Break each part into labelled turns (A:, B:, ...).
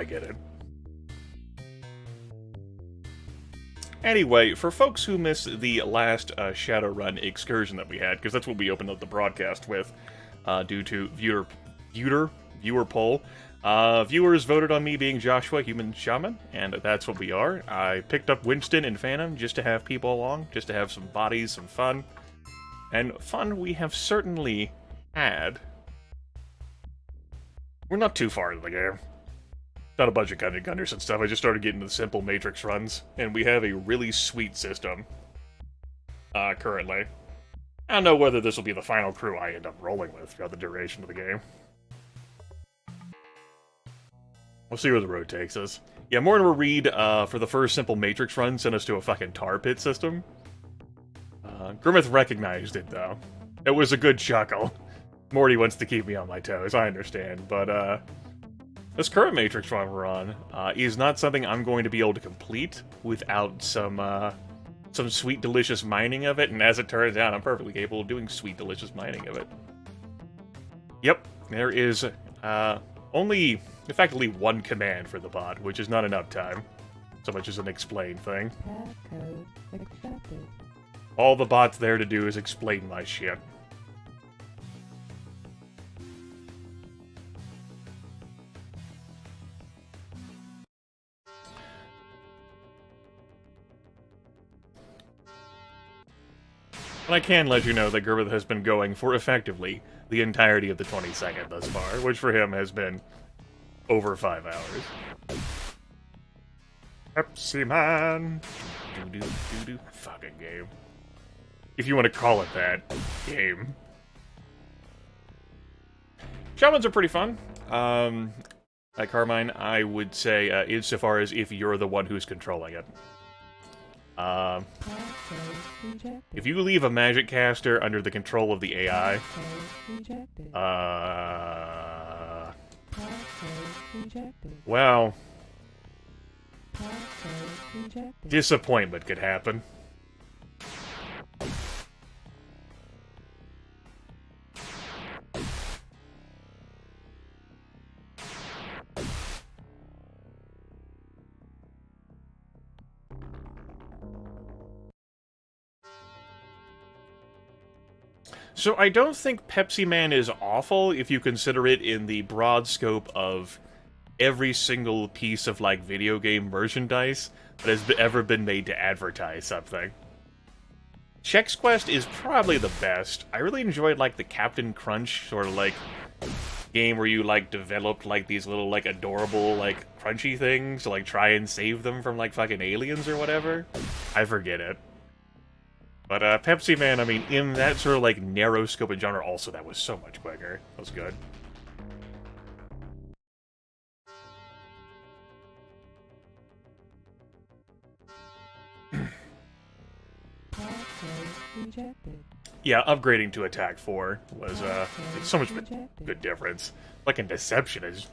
A: get it. Anyway, for folks who missed the last Shadowrun excursion that we had, because that's what we opened up the broadcast with, due to viewer poll, viewers voted on me being Joshua, Human Shaman, and that's what we are. I picked up Winston and Phantom just to have people along, just to have some bodies, some fun. And fun we have certainly had. We're not too far into the game. Not a bunch of gunners and stuff. I just started getting the simple Matrix runs, and we have a really sweet system currently. I don't know whether this will be the final crew I end up rolling with throughout the duration of the game. We'll see where the road takes us. Yeah, Mortimer Reed, for the first simple Matrix run, sent us to a fucking tar pit system. Grimith recognized it, though. It was a good chuckle. Morty wants to keep me on my toes, I understand, but, this current Matrix run we're on is not something I'm going to be able to complete without some sweet, delicious mining of it, and as it turns out, I'm perfectly capable of doing sweet, delicious mining of it. Yep, there is only, effectively, one command for the bot, which is not enough time, so much as an explain thing. All the bot's there to do is explain my shit. And I can let you know that Grimith has been going for, effectively, the entirety of the 22nd thus far, which for him has been over 5 hours. Pepsi Man! Doo-doo-doo-doo. Fucking game. If you want to call it that, game. Shamans are pretty fun. Like Carmine, I would say, insofar as if you're the one who's controlling it. If you leave a magic caster under the control of the AI, well, disappointment could happen. So I don't think Pepsi Man is awful if you consider it in the broad scope of every single piece of, like, video game merchandise that has ever been made to advertise something. Chex Quest is probably the best. I really enjoyed, like, the Captain Crunch sort of, like, game where you, like, developed, like, these little, like, adorable, like, crunchy things to, like, try and save them from, like, fucking aliens or whatever. I forget it. But, Pepsi Man, I mean, in that sort of, like, narrow scope of genre, also, that was so much quicker. That was good. Yeah, upgrading to Attack 4 was, so much of a good difference. Fucking Deception is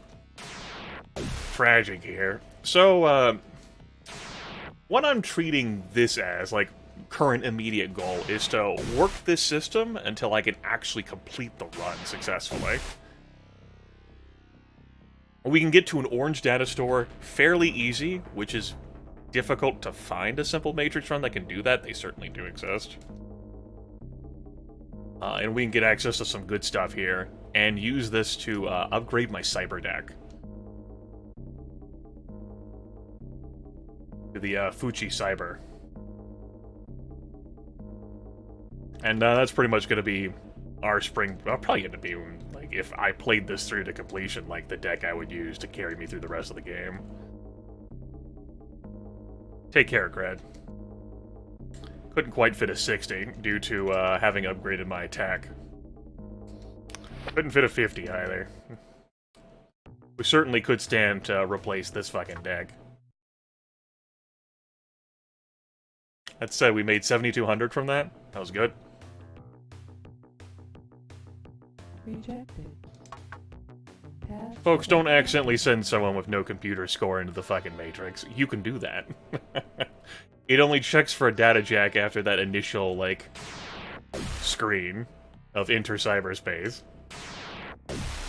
A: tragic here. So, what I'm treating this as, like, current immediate goal is to work this system until I can actually complete the run successfully. We can get to an orange data store fairly easy, which is difficult to find a simple Matrix run that can do that. They certainly do exist. And we can get access to some good stuff here, and use this to upgrade my cyber deck. To the Fuchi Cyber. And that's pretty much going to be our spring. I'll probably end up being, like, if I played this through to completion, like, the deck I would use to carry me through the rest of the game. Take care, Grad. Couldn't quite fit a 60 due to having upgraded my attack. Couldn't fit a 50 either. We certainly could stand to replace this fucking deck. That said, we made 7,200 from that. That was good.
B: Rejected.
A: Folks, don't accidentally send someone with no computer score into the fucking Matrix. You can do that. It only checks for a data jack after that initial, like, screen of inter-cyberspace.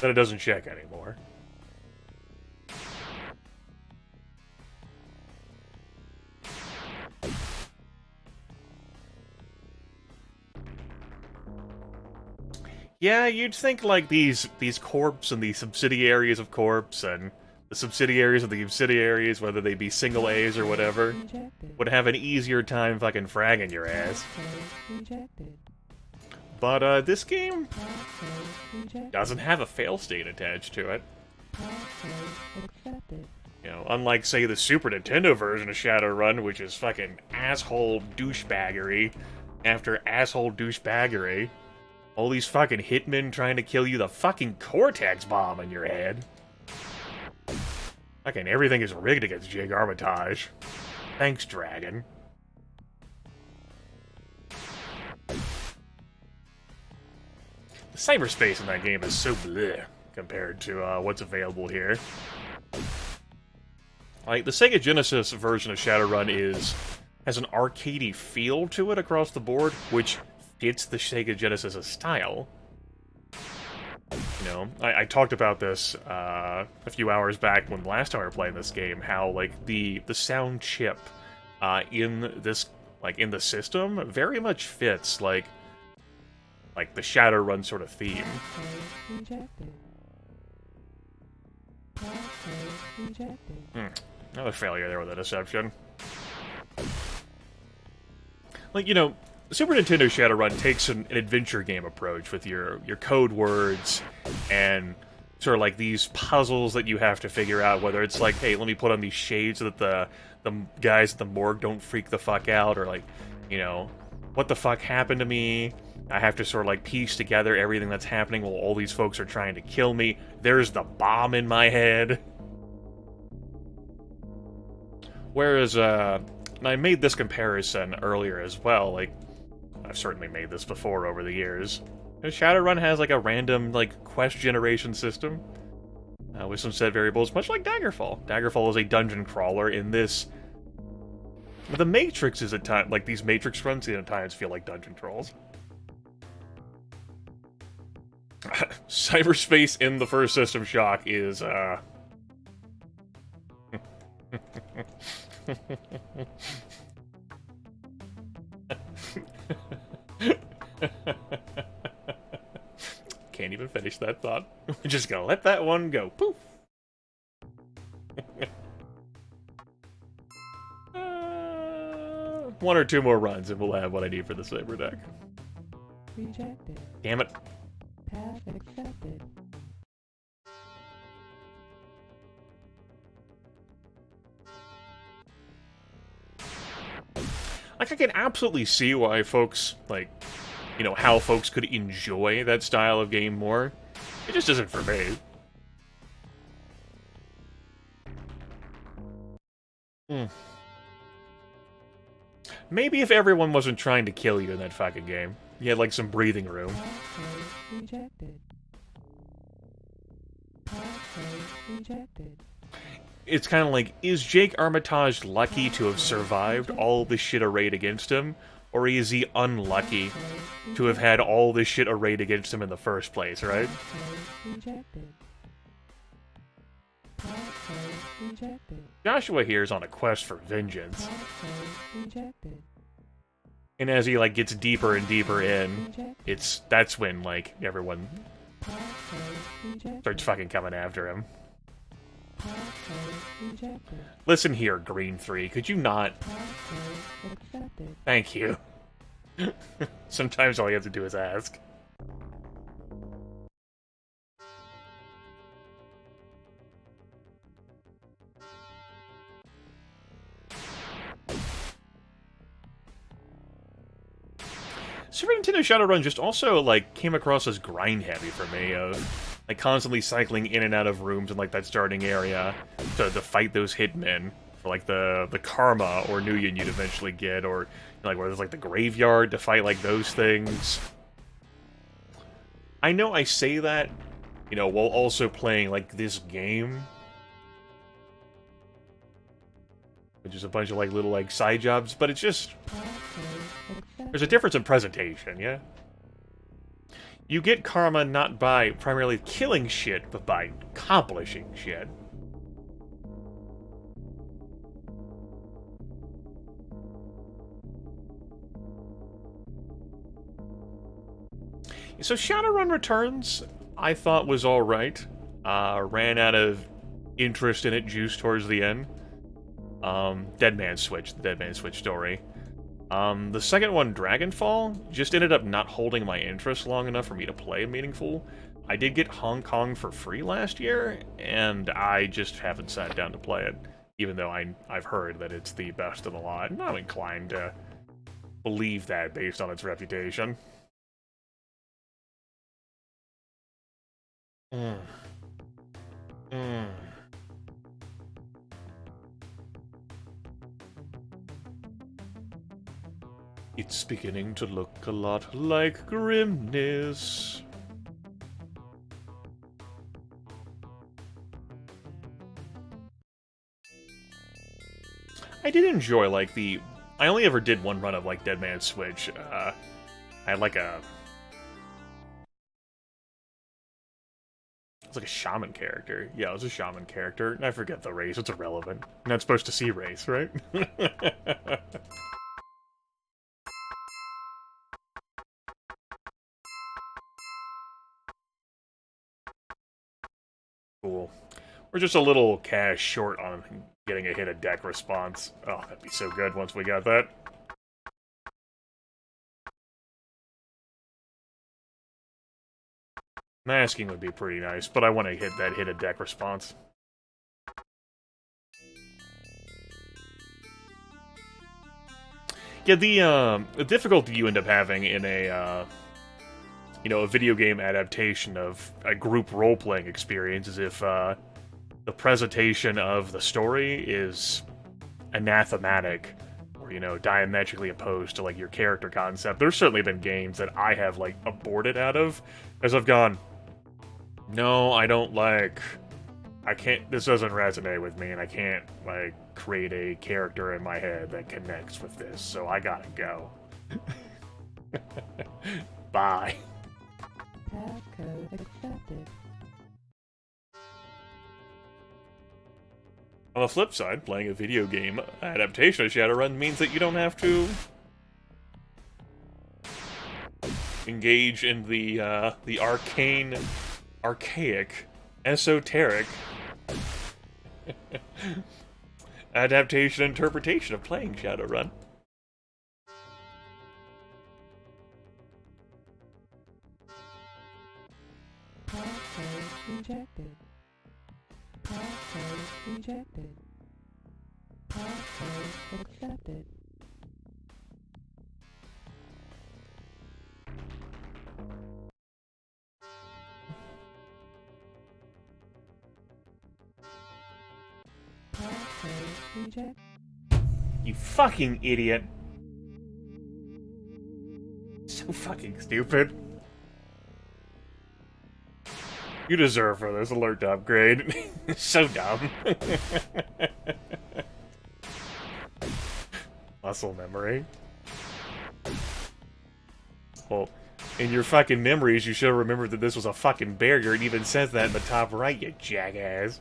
A: Then it doesn't check anymore. Yeah, you'd think like these corps and the subsidiaries of corps and the subsidiaries of the subsidiaries, whether they be single A's or whatever,
B: Rejected.
A: would have an easier time fucking fragging your ass.
B: Passcode rejected.
A: But this game
B: Passcode rejected.
A: doesn't have a fail state attached to it.
B: Passcode accepted.
A: You know, unlike, say, the Super Nintendo version of Shadowrun, which is fucking asshole douchebaggery after asshole douchebaggery. All these fucking hitmen trying to kill you, the fucking Cortex bomb in your head. Fucking everything is rigged against Jake Armitage. Thanks, Dragon. The cyberspace in that game is so bleh compared to what's available here. Like, the Sega Genesis version of Shadowrun has an arcadey feel to it across the board, which fits the Sega Genesis' style. You know, I talked about this a few hours back when the last time we were playing this game, how, like, the sound chip in this, like, in the system very much fits, like the Shadowrun sort of theme.
B: Passcode rejected. Passcode rejected.
A: Another failure there with a deception. Like, you know, Super Nintendo Shadowrun takes an adventure game approach with your code words and sort of like these puzzles that you have to figure out, whether it's like, hey, let me put on these shades so that the guys at the morgue don't freak the fuck out, or like, you know, what the fuck happened to me? I have to sort of like piece together everything that's happening while all these folks are trying to kill me. There's the bomb in my head. Whereas, and I made this comparison earlier as well, like, I've certainly made this before over the years. Shadowrun has, like, a random, like, quest generation system with some set variables, much like Daggerfall. Daggerfall is a dungeon crawler in this. The Matrix is at times, like, these Matrix runs at times feel like dungeon crawls. Cyberspace in the first System Shock is, Can't even finish that thought. We're just gonna let that one go. Poof! One or two more runs and we'll have what I need for the Saber deck.
B: Rejected.
A: Damn it.
B: Path accepted.
A: Like, I can absolutely see why folks, like, you know, how folks could enjoy that style of game more. It just isn't for me. Maybe if everyone wasn't trying to kill you in that fucking game, you had, like, some breathing room.
B: Passcode rejected. Passcode rejected.
A: It's kind of like, is Jake Armitage lucky to have survived all this shit arrayed against him? Or is he unlucky to have had all this shit arrayed against him in the first place, right?
B: Passcode rejected. Passcode rejected.
A: Joshua here is on a quest for vengeance.
B: Passcode rejected.
A: And as he, like, gets deeper and deeper in,
B: Rejected.
A: that's when, like, everyone
B: Passcode rejected.
A: starts fucking coming after him.
B: Passcode rejected.
A: Listen here, Green 3, could you not?
B: Passcode accepted.
A: Thank you. Sometimes all you have to do is ask. Super Nintendo Shadowrun just also, like, came across as grind-heavy for me, of, like, constantly cycling in and out of rooms in, like, that starting area to fight those hitmen for, like, the karma or Nuyen you'd eventually get, or, like, where there's, like, the graveyard to fight, like, those things. I know I say that, you know, while also playing, like, this game, which is a bunch of, like, little, like, side jobs, but it's just... There's a difference in presentation, yeah? You get karma not by primarily killing shit, but by accomplishing shit. So Shadowrun Returns, I thought was alright. Ran out of interest in it juice towards the end. Dead Man Switch, the Dead Man Switch story. The second one, Dragonfall, just ended up not holding my interest long enough for me to play meaningful. I did get Hong Kong for free last year, and I just haven't sat down to play it, even though I've heard that it's the best of the lot, and I'm inclined to believe that based on its reputation. Mm. Mm. It's beginning to look a lot like Grimness. I did enjoy, like, I only ever did one run of, like, Dead Man Switch. I had, like, a... It's like a shaman character. Yeah, it was a shaman character. I forget the race. It's irrelevant. You're not supposed to see race, right? Cool. We're just a little cash short on getting a hit a deck response. Oh, that'd be so good once we got that. Masking would be pretty nice, but I want to hit that hit a deck response. Yeah, the difficulty you end up having in a, you know, a video game adaptation of a group role-playing experience is if, the presentation of the story is anathematic, or, you know, diametrically opposed to, like, your character concept. There's certainly been games that I have, like, aborted out of, as I've gone, no, I don't like... I can't... This doesn't resonate with me, and I can't, like, create a character in my head that connects with this, so I gotta go. Bye.
B: Passcode accepted.
A: On the flip side, playing a video game adaptation of Shadowrun means that you don't have to engage in the arcane, archaic, esoteric adaptation and interpretation of playing Shadowrun.
B: Passcode rejected. Passcode rejected. Passcode accepted. Passcode rejected.
A: You fucking idiot. So fucking stupid. You deserve for this alert to upgrade. So dumb. Muscle memory. Well, in your fucking memories, you should have remembered that this was a fucking barrier. It even says that in the top right, you jackass.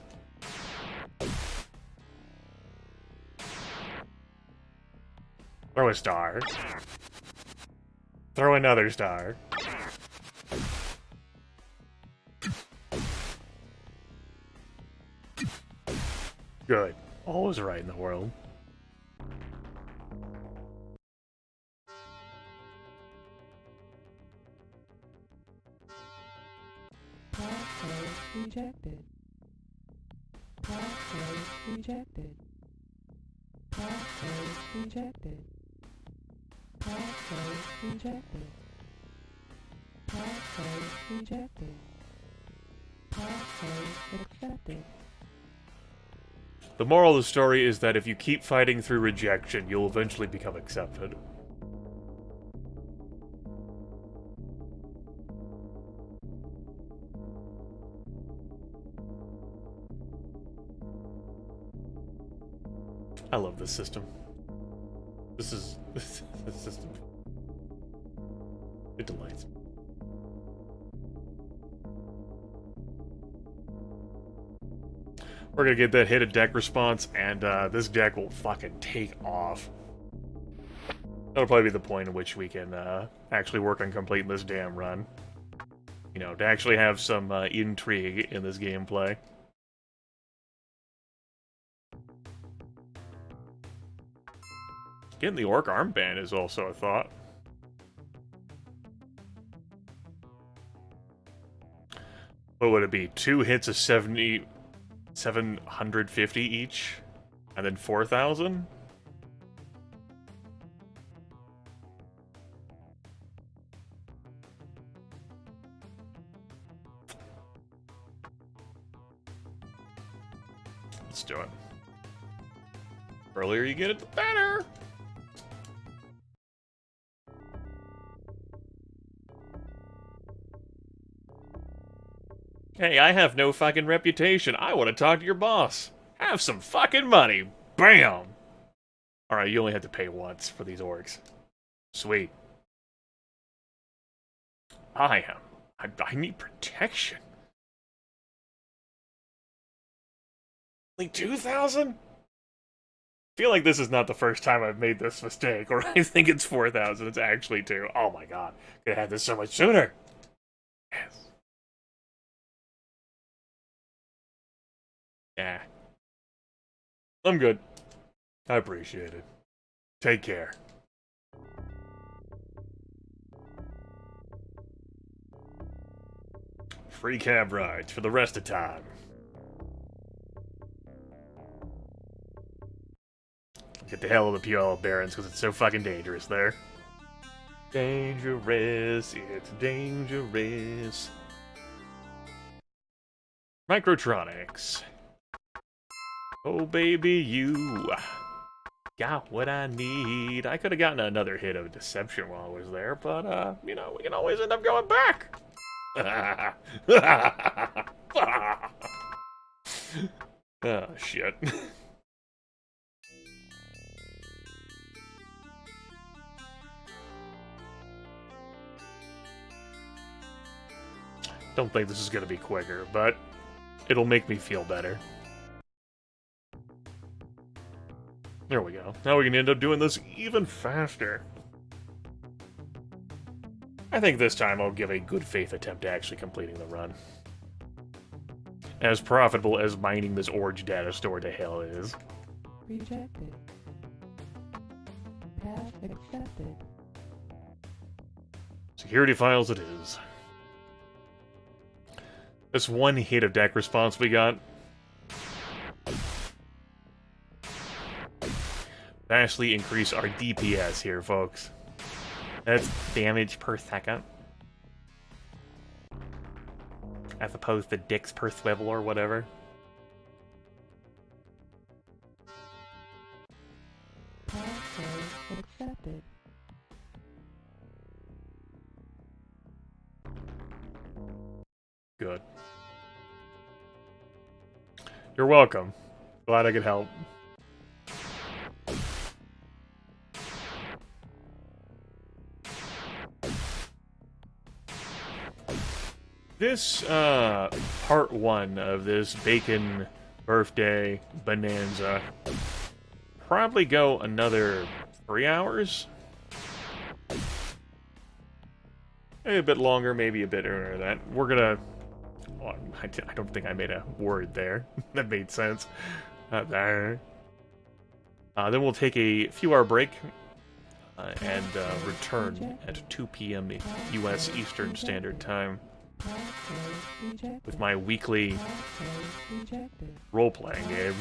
A: Throw a star. Throw another star. Good. All is right in the world.
B: Passcode rejected. Passcode rejected. Passcode rejected. Passcode rejected. Passcode rejected. Passcode accepted.
A: The moral of the story is that if you keep fighting through rejection, you'll eventually become accepted. I love this system. This system. It delights me. We're gonna get that hit a deck response, and this deck will fucking take off. That'll probably be the point at which we can actually work on completing this damn run. You know, to actually have some intrigue in this gameplay. Getting the orc armband is also a thought. What would it be? 2 hits of 750 each? And then 4,000? Let's do it. Earlier you get it, the better! Hey, I have no fucking reputation. I want to talk to your boss. Have some fucking money. Bam! Alright, you only had to pay once for these orcs. Sweet. I need protection. Only 2,000? I feel like this is not the first time I've made this mistake, or I think it's 4,000. It's actually 2. Oh my god. Could have had this so much sooner. Yes. Yeah. I'm good. I appreciate it. Take care. Free cab rides for the rest of time. Get the hell of the Puyallup Barrens because it's so fucking dangerous there. Dangerous, it's dangerous. Microtronics. Oh baby, you got what I need. I could have gotten another hit of deception while I was there, but you know, we can always end up going back. Oh shit. Don't think this is gonna be quicker, but it'll make me feel better. There we go. Now we can end up doing this even faster. I think this time I'll give a good faith attempt to actually completing the run. As profitable as mining this Orge data store to hell is.
B: Rejected. Path accepted.
A: Security files it is. This one hit of deck response we got. Vastly increase our DPS here, folks. That's damage per second. As opposed to dicks per swivel or whatever.
B: Pathway accepted.
A: Good. You're welcome. Glad I could help. This, part 1 of this bacon birthday bonanza probably go another 3 hours? Maybe a bit longer, maybe a bit earlier than that. We're gonna... Well, I don't think I made a word there. That made sense. There. Then we'll take a few-hour break and return at 2 p.m. U.S. Eastern Standard Time with my weekly role-playing game,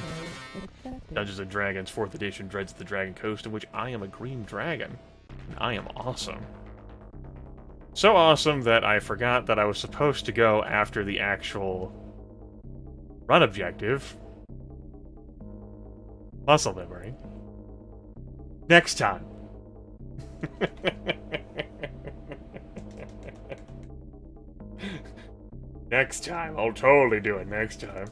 A: Dungeons & Dragons 4th Edition Dreads of the Dragon Coast, in which I am a green dragon. And I am awesome. So awesome that I forgot that I was supposed to go after the actual run objective. Muscle memory. Next time. Next time. I'll totally do it next time.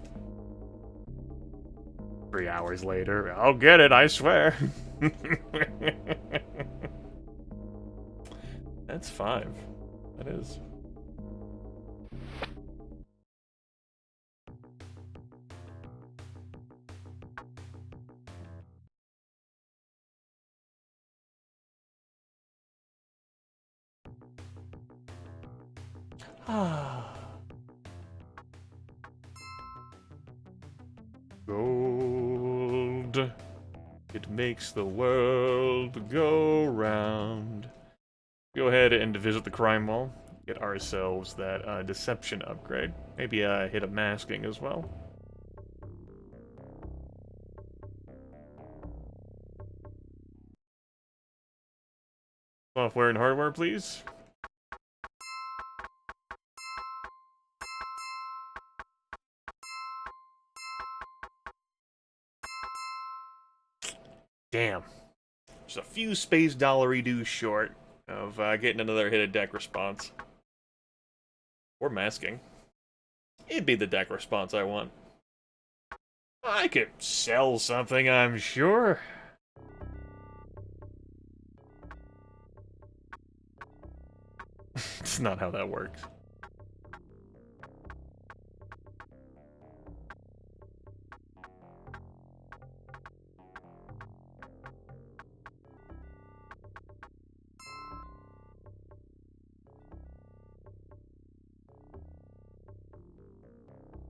A: 3 hours later. I'll get it, I swear. That's 5. That is. Gold. It makes the world go round. Go ahead and visit the crime mall. Get ourselves that deception upgrade. Maybe hit a masking as well. Software and hardware, please. Damn. Just a few space dollar dues short of getting another hit of deck response. Or masking. It'd be the deck response I want. I could sell something, I'm sure. It's not how that works.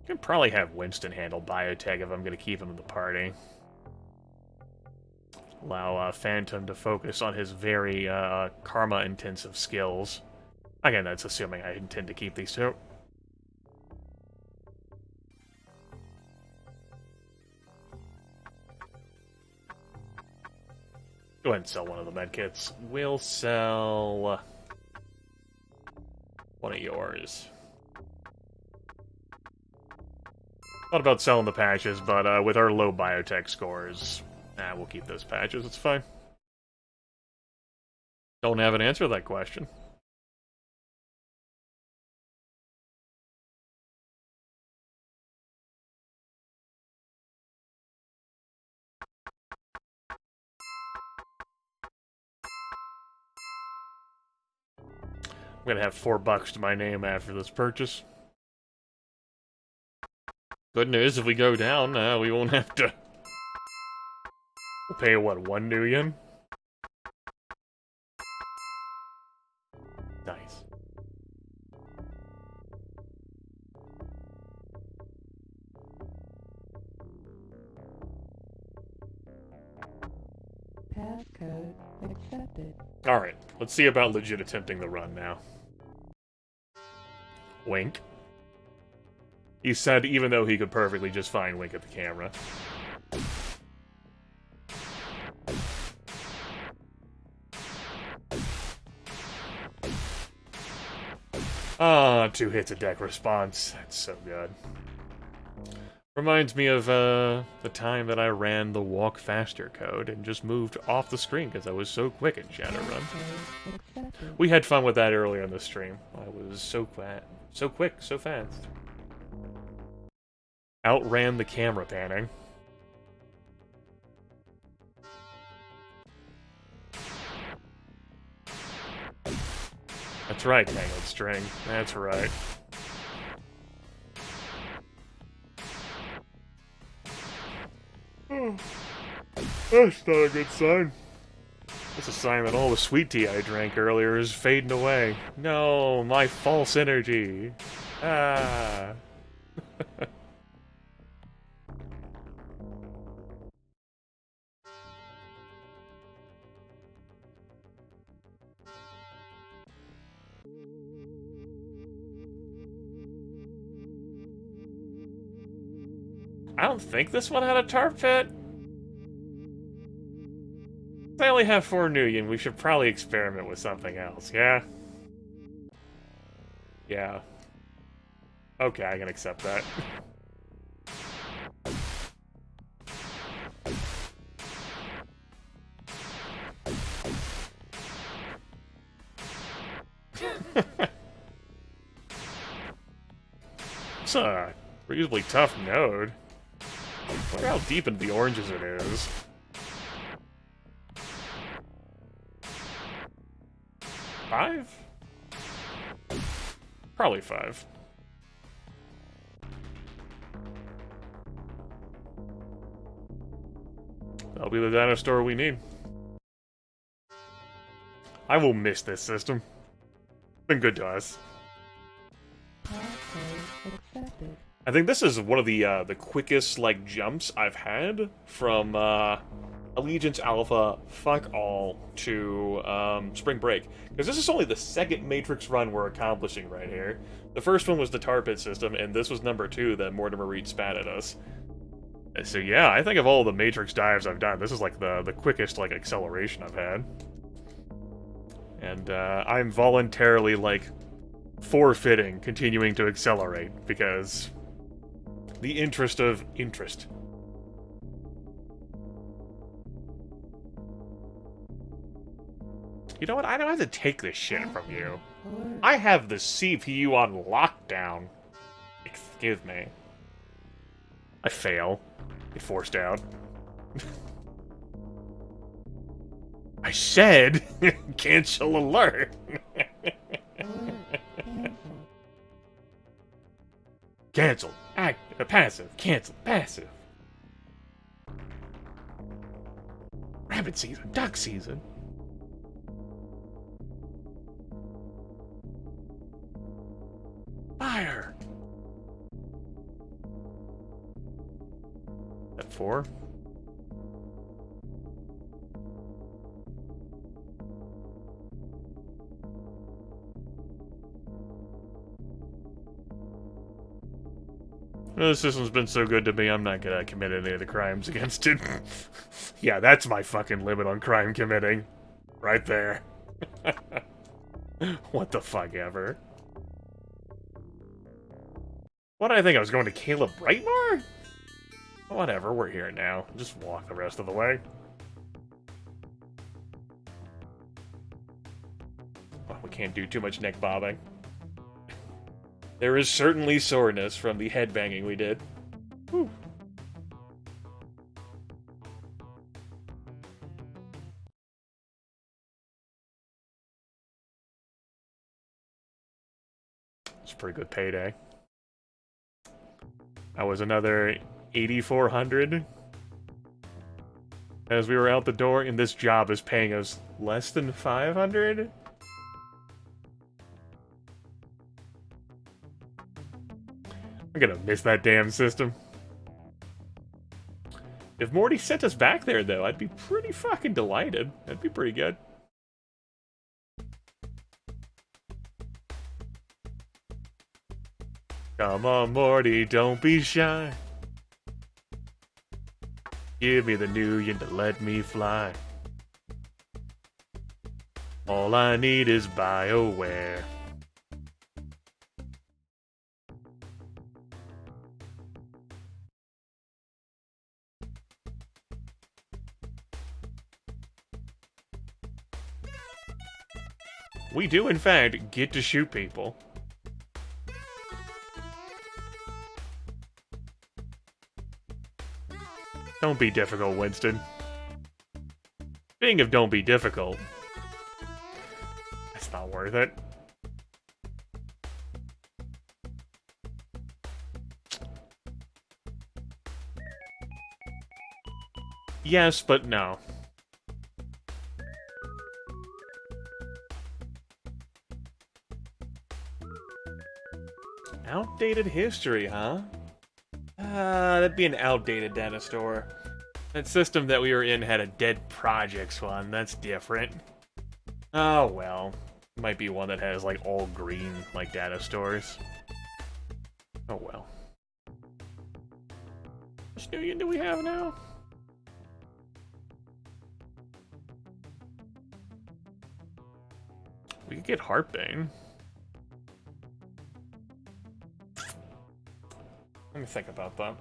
A: Could probably have Winston handle biotech if I'm going to keep him in the party. Allow Phantom to focus on his very karma-intensive skills. Again, that's assuming I intend to keep these two. Go ahead and sell one of the medkits. We'll sell one of yours. Thought about selling the patches, but with our low biotech scores, we'll keep those patches, it's fine. Don't have an answer to that question. I'm gonna have $4 to my name after this purchase. Good news, if we go down, we won't have to... We'll pay, what, 1 new yen? Nice.
B: Passcode accepted.
A: Alright, let's see about legit attempting the run now. Wink. He said even though he could perfectly just fine wink at the camera. Ah, 2 hits a deck response. That's so good. Reminds me of the time that I ran the walk faster code and just moved off the screen because I was so quick in Shadowrun. We had fun with that earlier in the stream. I was so quick, so fast. Outran the camera panning. That's right, Tangled String. That's right. Oh, that's not a good sign. That's a sign that all the sweet tea I drank earlier is fading away. No, my false energy. Ah. I don't think this one had a tar pit. I only have 4 new yen. We should probably experiment with something else, yeah? Yeah. Okay, I can accept that. It's a reasonably tough node. I wonder how deep into the oranges it is. 5? Probably 5. That'll be the dino store we need. I will miss this system. It's been good to us.
B: Accepted.
A: I think this is one of the quickest, like, jumps I've had from, Allegiance Alpha, fuck all, to, Spring Break. Because this is only the second Matrix run we're accomplishing right here. The first one was the tar pit system, and this was number 2 that Mortimer Reed spat at us. So yeah, I think of all the Matrix dives I've done, this is, like, the quickest, like, acceleration I've had. And, I'm voluntarily, like, forfeiting continuing to accelerate, because the interest of interest. You know what? I don't have to take this shit from you. I have the CPU on lockdown. Excuse me. I fail. Get forced out. I said, cancel alert. Cancel. Passive. Cancel. Passive. Rabbit season. Duck season. Fire. At 4. Well, the system's been so good to me, I'm not gonna commit any of the crimes against it. Yeah, that's my fucking limit on crime committing. Right there. What the fuck ever. What did I think? I was going to Caleb Brightmore? Whatever, we're here now. Just walk the rest of the way. Oh, we can't do too much neck bobbing. There is certainly soreness from the headbanging we did. Whew. It's a pretty good payday. That was another 8,400 as we were out the door, and this job is paying us less than 500. I'm gonna miss that damn system. If Morty sent us back there, though, I'd be pretty fucking delighted. That'd be pretty good. Come on, Morty, don't be shy. Give me the new yin to let me fly. All I need is BioWare. We do, in fact, get to shoot people. Don't be difficult, Winston. Speaking of don't be difficult, that's not worth it. Yes, but no. Outdated history, huh? That'd be an outdated data store. That system that we were in had a dead projects one. That's different. Oh well. Might be one that has like all green like data stores. Oh well. Which new unit do we have now? We could get Heartbane. Let me think about that.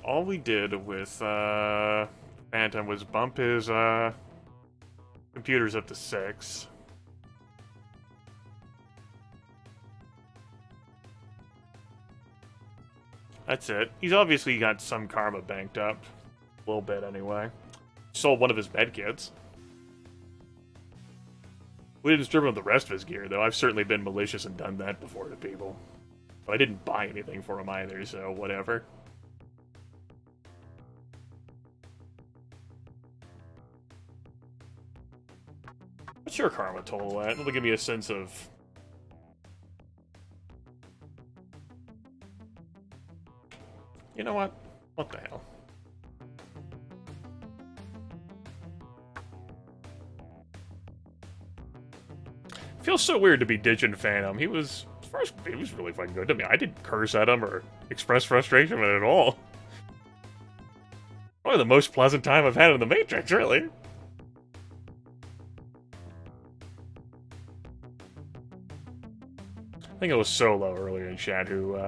A: All we did with Phantom was bump his computers up to 6. That's it. He's obviously got some karma banked up. A little bit, anyway. Sold one of his medkits. We didn't strip him of the rest of his gear, though. I've certainly been malicious and done that before to people. But I didn't buy anything for him either, so whatever. What's your karma total at? It'll give me a sense of You know what? What the hell? Feels so weird to be ditching Phantom. He was really fucking good to me. I didn't curse at him or express frustration with it at all. Probably the most pleasant time I've had in the Matrix, really. I think it was Solo earlier in chat who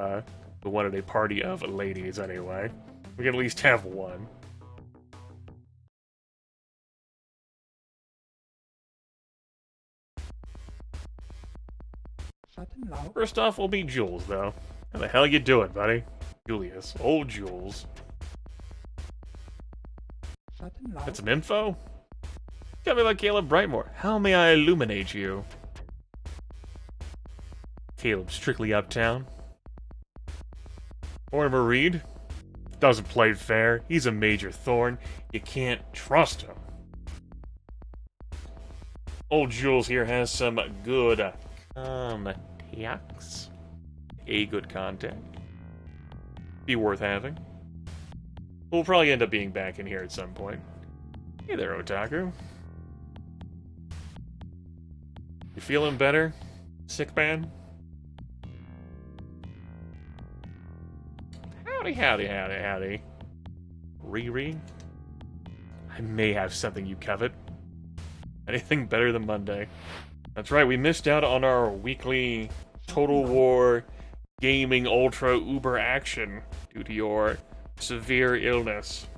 A: wanted a party of ladies anyway. We can at least have one. First off, we'll meet Jules, though. How the hell you doing, buddy? Julius. Old Jules. Got some info? Tell me about Caleb Brightmore. How may I illuminate you? Caleb's strictly uptown. Mortimer Reed? Doesn't play fair. He's a major thorn. You can't trust him. Old Jules here has some good contacts. A good contact. Be worth having. We'll probably end up being back in here at some point. Hey there, Otaku. You feeling better, sick man? Howdy, howdy, howdy, howdy. Riri? I may have something you covet. Anything better than Monday. That's right, we missed out on our weekly Total War gaming ultra uber action due to your severe illness.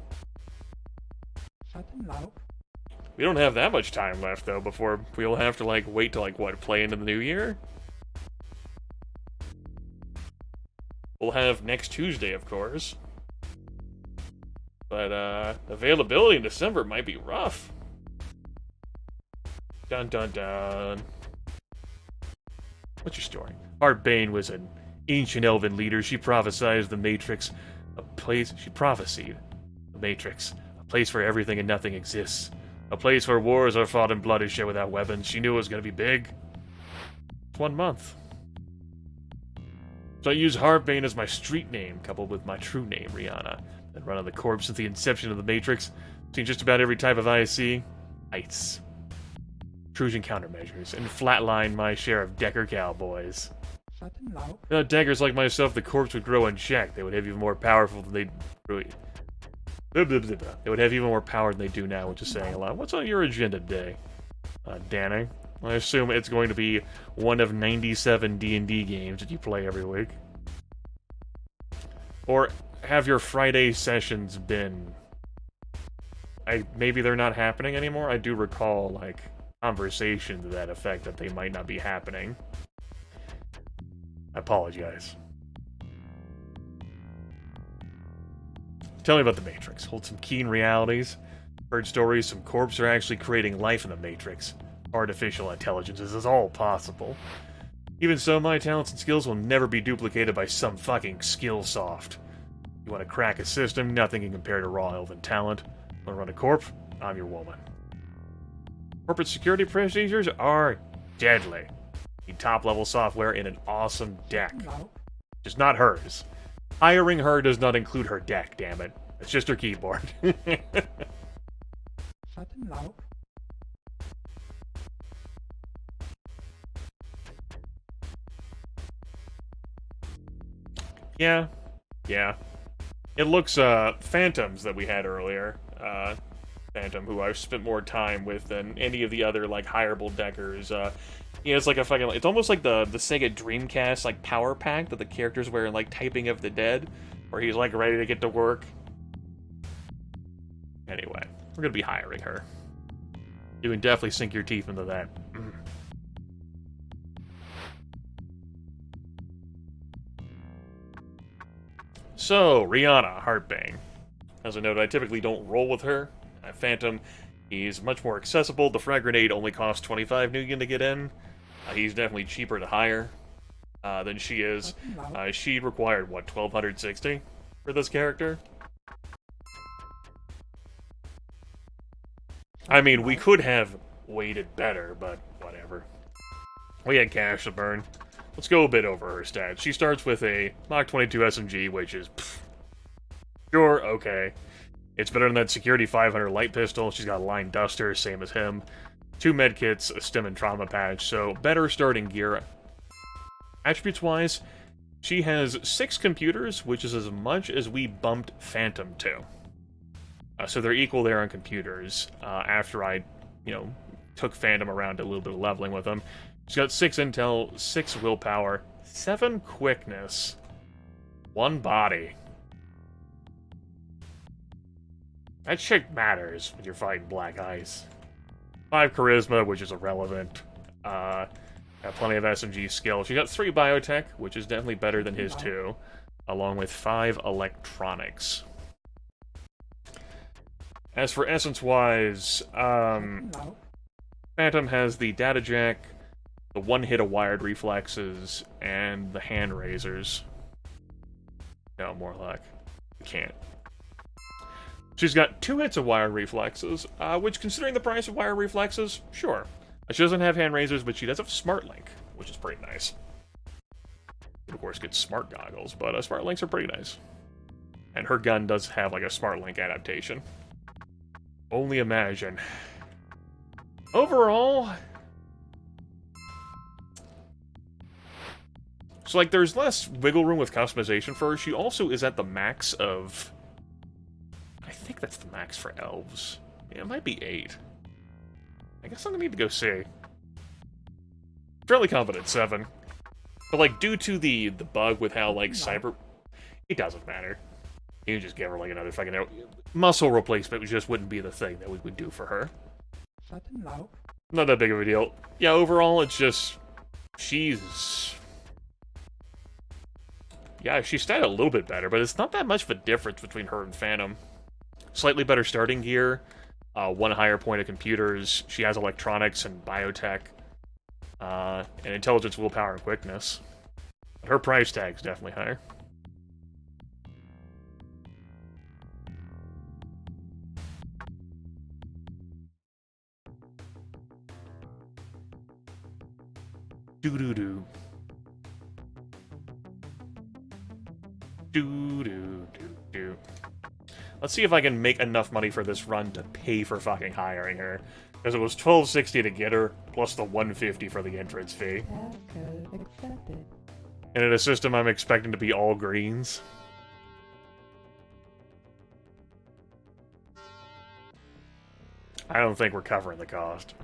A: We don't have that much time left, though, before we'll have to, like, wait to, like, what, play into the new year? We'll have next Tuesday, of course. But, availability in December might be rough. Dun dun dun. What's your story? Heartbane was an ancient elven leader. She prophesied the Matrix. She prophesied the Matrix. A place where everything and nothing exists. A place where wars are fought and blood is shed without weapons. She knew it was going to be big. 1 month. So I use Heartbane as my street name, coupled with my true name, Rihanna. Been running the corp since the inception of the Matrix. Seen just about every type of IC. Ice. Intrusion countermeasures, and flatline my share of Decker cowboys. Without Deckers like myself, the corpse would grow unchecked. They would have even more powerful than they They would have even more power than they do now, which is saying a lot. What's on your agenda today, Danny? I assume it's going to be one of 97 D&D games that you play every week. Or have your Friday sessions been... maybe they're not happening anymore? I do recall, like, conversations to that effect that they might not be happening. I apologize. Tell me about the Matrix. Hold some keen realities. Heard stories some corps are actually creating life in the Matrix. Artificial intelligence is all possible. Even so, my talents and skills will never be duplicated by some fucking Skillsoft. You want to crack a system, nothing can compare to raw elven talent. Want to run a corp? I'm your woman. Corporate security procedures are deadly. Need top-level software in an awesome deck. Just not hers. Hiring her does not include her deck, damn it. It's just her keyboard. Yeah. It looks, Phantoms that we had earlier. Phantom, who I've spent more time with than any of the other, like, hireable deckers. Yeah, it's like a fucking... It's almost like the Sega Dreamcast, like, power pack that the characters wear in, like, Typing of the Dead, where he's, like, ready to get to work. Anyway, we're gonna be hiring her. You can definitely sink your teeth into that. So, Rihanna, Heartbane. As a note, I typically don't roll with her. Phantom, he's much more accessible. The frag grenade only costs 25 Nugen to get in. He's definitely cheaper to hire than she is. She required, what, 1260 for this character? I mean, we could have waited better, but whatever. We had cash to burn. Let's go a bit over her stats. She starts with a Mach 22 SMG, which is Sure, okay. It's better than that Security 500 light pistol. She's got a line duster, same as him. 2 medkits, a stim and trauma patch, so better starting gear. Attributes-wise, she has 6 computers, which is as much as we bumped Phantom to. So they're equal there on computers, after I, took Phantom around a little bit of leveling with them. She's got 6 intel, 6 willpower, 7 quickness, 1 body. That shit matters when you're fighting Black Ice. 5 charisma, which is irrelevant. Got plenty of SMG skill. She got 3 biotech, which is definitely better than his 2, along with 5 electronics. As for essence-wise, Phantom has the data jack, the 1-hit of wired reflexes, and the hand razors. No, more luck. Can't. She's got 2 hits of wire reflexes, which, considering the price of wire reflexes, sure. She doesn't have hand razors, but she does have smart link, which is pretty nice. Of course, gets smart goggles, but smart links are pretty nice. And her gun does have, like, a smart link adaptation. Only imagine. Overall... So, like, there's less wiggle room with customization for her. She also is at the max of... I think that's the max for elves. Yeah, it might be 8. I guess I'm gonna need to go see. Fairly confident 7. But, like, due to the bug with how, like, cyber... It doesn't matter. You can just give her, like, another fucking... Muscle replacement just wouldn't be the thing that we would do for her. Not that big of a deal. Yeah, overall, it's just... She's... Yeah, she's statted a little bit better, but it's not that much of a difference between her and Phantom. Slightly better starting gear, 1 higher point of computers, she has electronics and biotech, and intelligence, willpower, and quickness. But her price tag's definitely higher. Doo-doo-doo. Doo-doo-doo-doo. Let's see if I can make enough money for this run to pay for fucking hiring her. Because it was $12.60 to get her, plus the $150 for the entrance fee.
B: Passcode accepted.
A: And in a system I'm expecting to be all greens. I don't think we're covering the cost.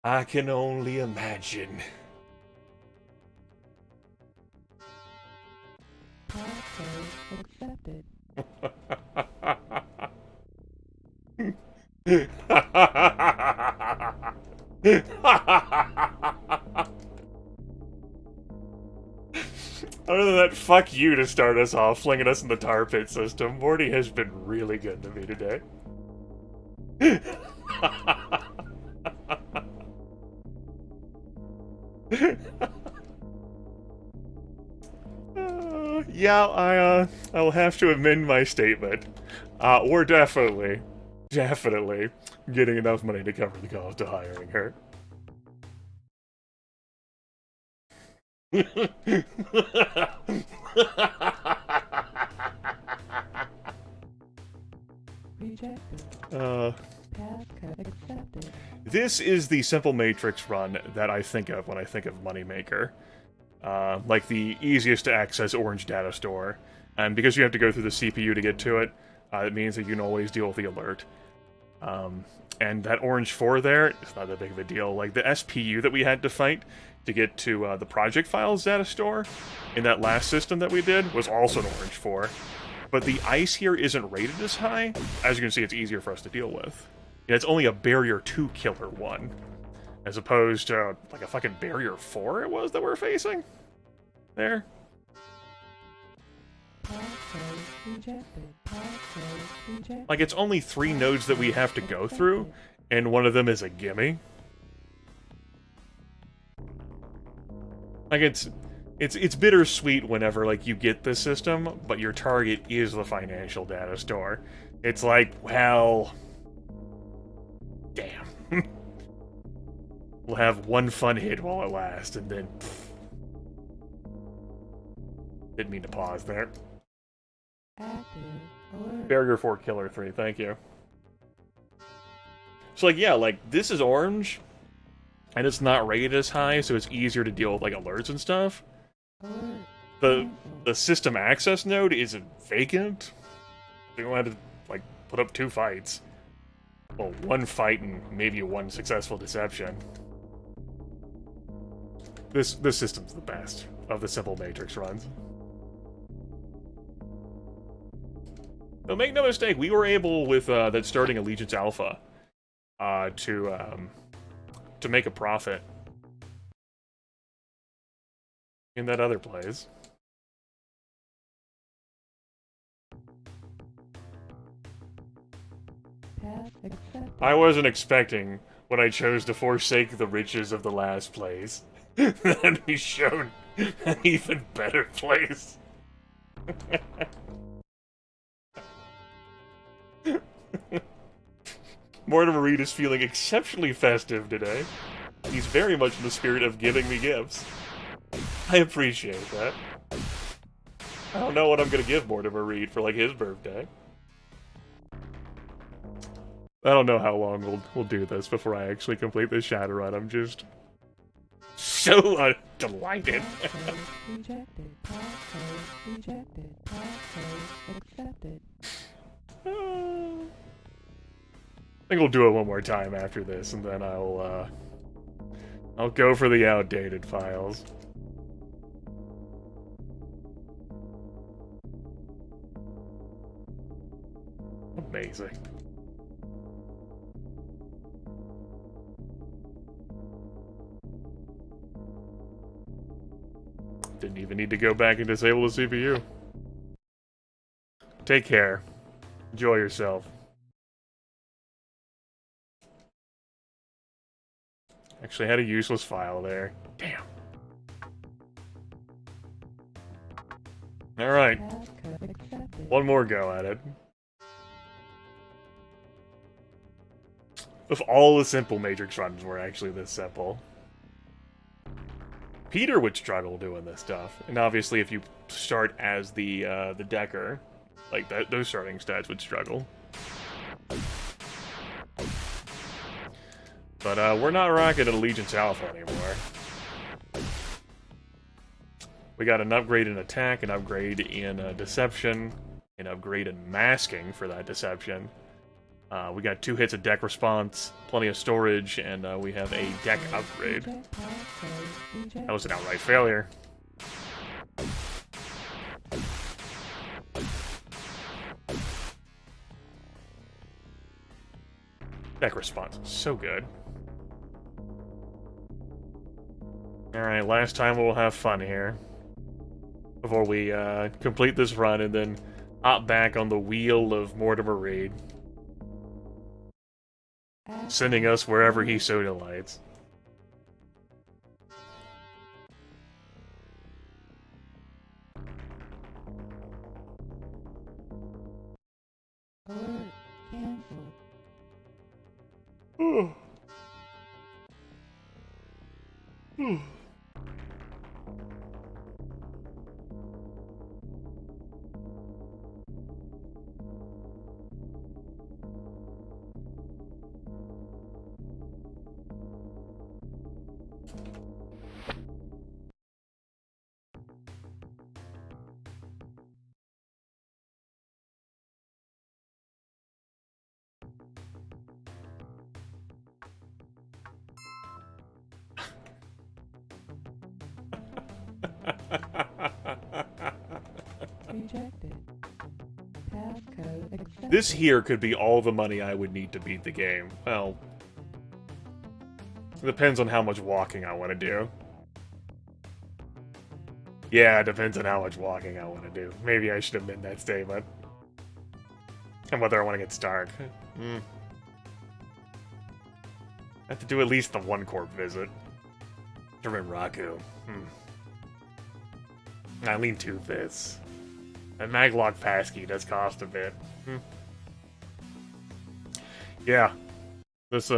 A: I can only imagine.
B: Passcode accepted.
A: Other than that, fuck you to start us off, flinging us in the tar pit system. Morty has been really good to me today. Yeah, I will have to amend my statement. We're definitely getting enough money to cover the cost of hiring her.
B: Rejected. Passcode accepted.
A: This is the simple Matrix run that I think of when I think of Moneymaker. Like the easiest to access orange data store. And because you have to go through the CPU to get to it, it means that you can always deal with the alert. And that orange 4 there, it's not that big of a deal. Like the SPU that we had to fight to get to the project files data store in that last system that we did was also an orange 4. But the ice here isn't rated as high. As you can see, it's easier for us to deal with. And it's only a barrier 2 killer 1. As opposed to, like, a fucking barrier 4 it was that we're facing? There.
B: Passcode Rejected. Passcode rejected.
A: Like, it's only 3 nodes that we have to go through, and one of them is a gimme. Like, it's bittersweet whenever, like, you get this system, but your target is the financial data store. It's like, well... Damn. We'll have one fun hit while it lasts, and then... Pfft. Didn't mean to pause there.
B: Active alert.
A: Barrier 4 Killer 3, thank you. So, like, yeah, like, this is orange, and it's not rated as high, so it's easier to deal with, like, alerts and stuff.
B: Alert.
A: The system access node is vacant. You don't have to, like, put up 2 fights. Well, 1 fight and maybe 1 successful deception. This system's the best of the simple Matrix runs. But make no mistake, we were able, with that starting Allegiance Alpha, to make a profit in that other place.
B: Path accepted.
A: I wasn't expecting, when I chose to forsake the riches of the last place, that be shown an even better place. Mortimer Reed is feeling exceptionally festive today. He's very much in the spirit of giving me gifts. I appreciate that. I don't know what I'm gonna give Mortimer Reed for, like, his birthday. I don't know how long we'll do this before I actually complete this Shadowrun. I'm just so delighted.
B: Passcode rejected. Passcode rejected. Passcode accepted.
A: I think we'll do it one more time after this, and then I'll go for the outdated files. Amazing. Didn't even need to go back and disable the CPU. Take care. Enjoy yourself. Actually had a useless file there. Damn. Alright.
B: Passcode accepted.
A: One more go at it. If all the simple Matrix runs were actually this simple, Peter would struggle doing this stuff. And obviously if you start as the Decker, like those starting stats would struggle. But we're not rocking an Allegiance Alpha anymore. We got an upgrade in attack, an upgrade in deception, an upgrade in masking for that deception. We got 2 hits of deck response, plenty of storage, and we have a deck upgrade. That was an outright failure. Deck response, so good. Alright, last time we'll have fun here. Before we complete this run and then hop back on the wheel of Mortimer Reed. Sending us wherever he so delights.
B: Alert. Cancelled. Rejected. Passcode accepted.
A: This here could be all the money I would need to beat the game. Well, it depends on how much walking I want to do. Yeah, it depends on how much walking I want to do. Maybe I should amend that statement. And whether I want to get Stark. I have to do at least the one corp visit. Dervin Raku. I lean 2/5. And Maglock Passkey does cost a bit. Yeah. This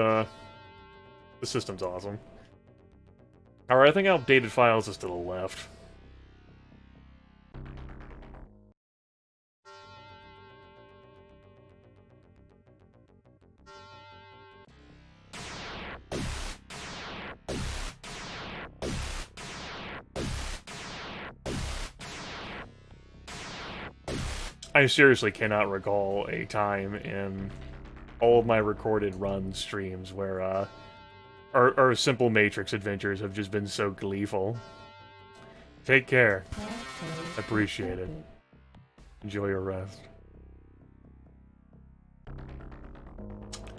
A: system's awesome. Alright, I think updated files is to the left. I seriously cannot recall a time in all of my recorded run streams where our simple Matrix adventures have just been so gleeful. Take care. Appreciate it. Enjoy your rest.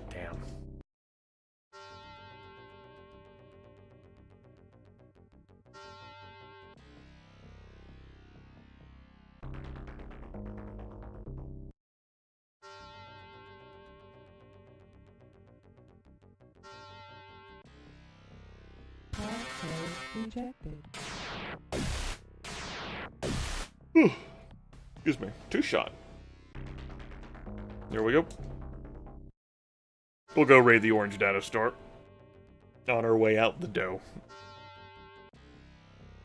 A: Damn.
B: Rejected.
A: Excuse me. 2-shot. There we go. We'll go raid the orange data store. On our way out the dough.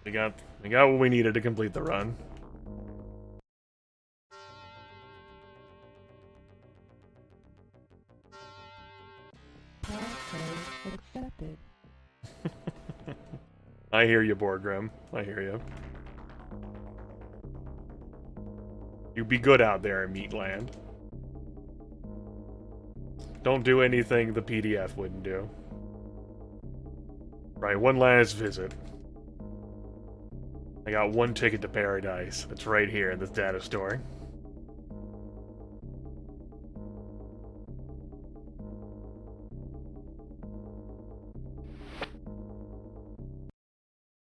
A: We got what we needed to complete the run.
B: Passcode accepted.
A: I hear you, Borgrim. I hear you. You be good out there in Meatland. Don't do anything the PDF wouldn't do. Right, one last visit. I got one ticket to paradise. It's right here in this data store.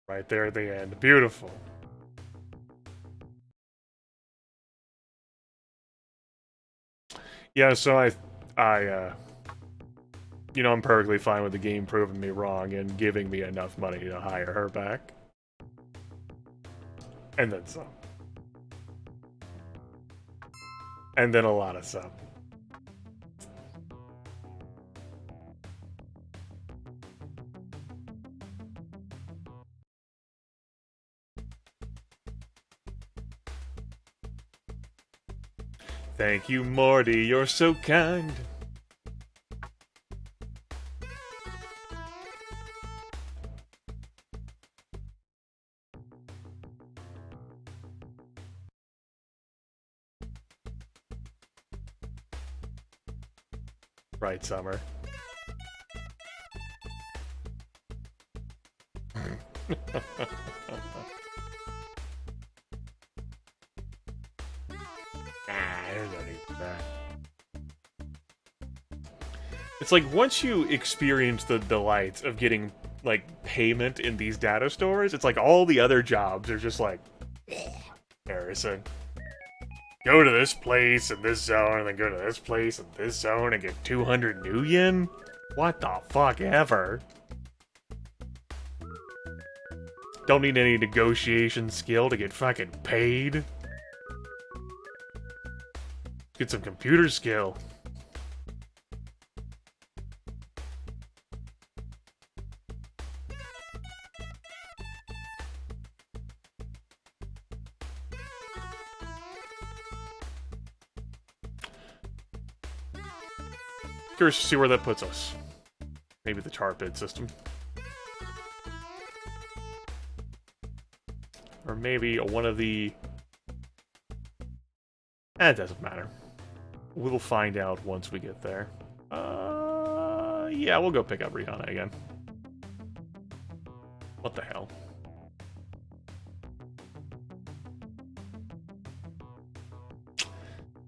A: Right there at the end. Beautiful. Yeah, so you know, I'm perfectly fine with the game proving me wrong and giving me enough money to hire her back. And then some. And then a lot of some. Thank you, Morty, you're so kind. Right, Summer. There's no need for that. It's like once you experience the delights of getting like payment in these data stores, it's like all the other jobs are just like Harrison. Go to this place in this zone, and then go to this place in this zone and get 200 new yen? What the fuck ever? Don't need any negotiation skill to get fucking paid. Get some computer skill. Curious to see where that puts us. Maybe the tar pit system. Or maybe one of the... it doesn't matter. We'll find out once we get there. Yeah, we'll go pick up Rihanna again. What the hell?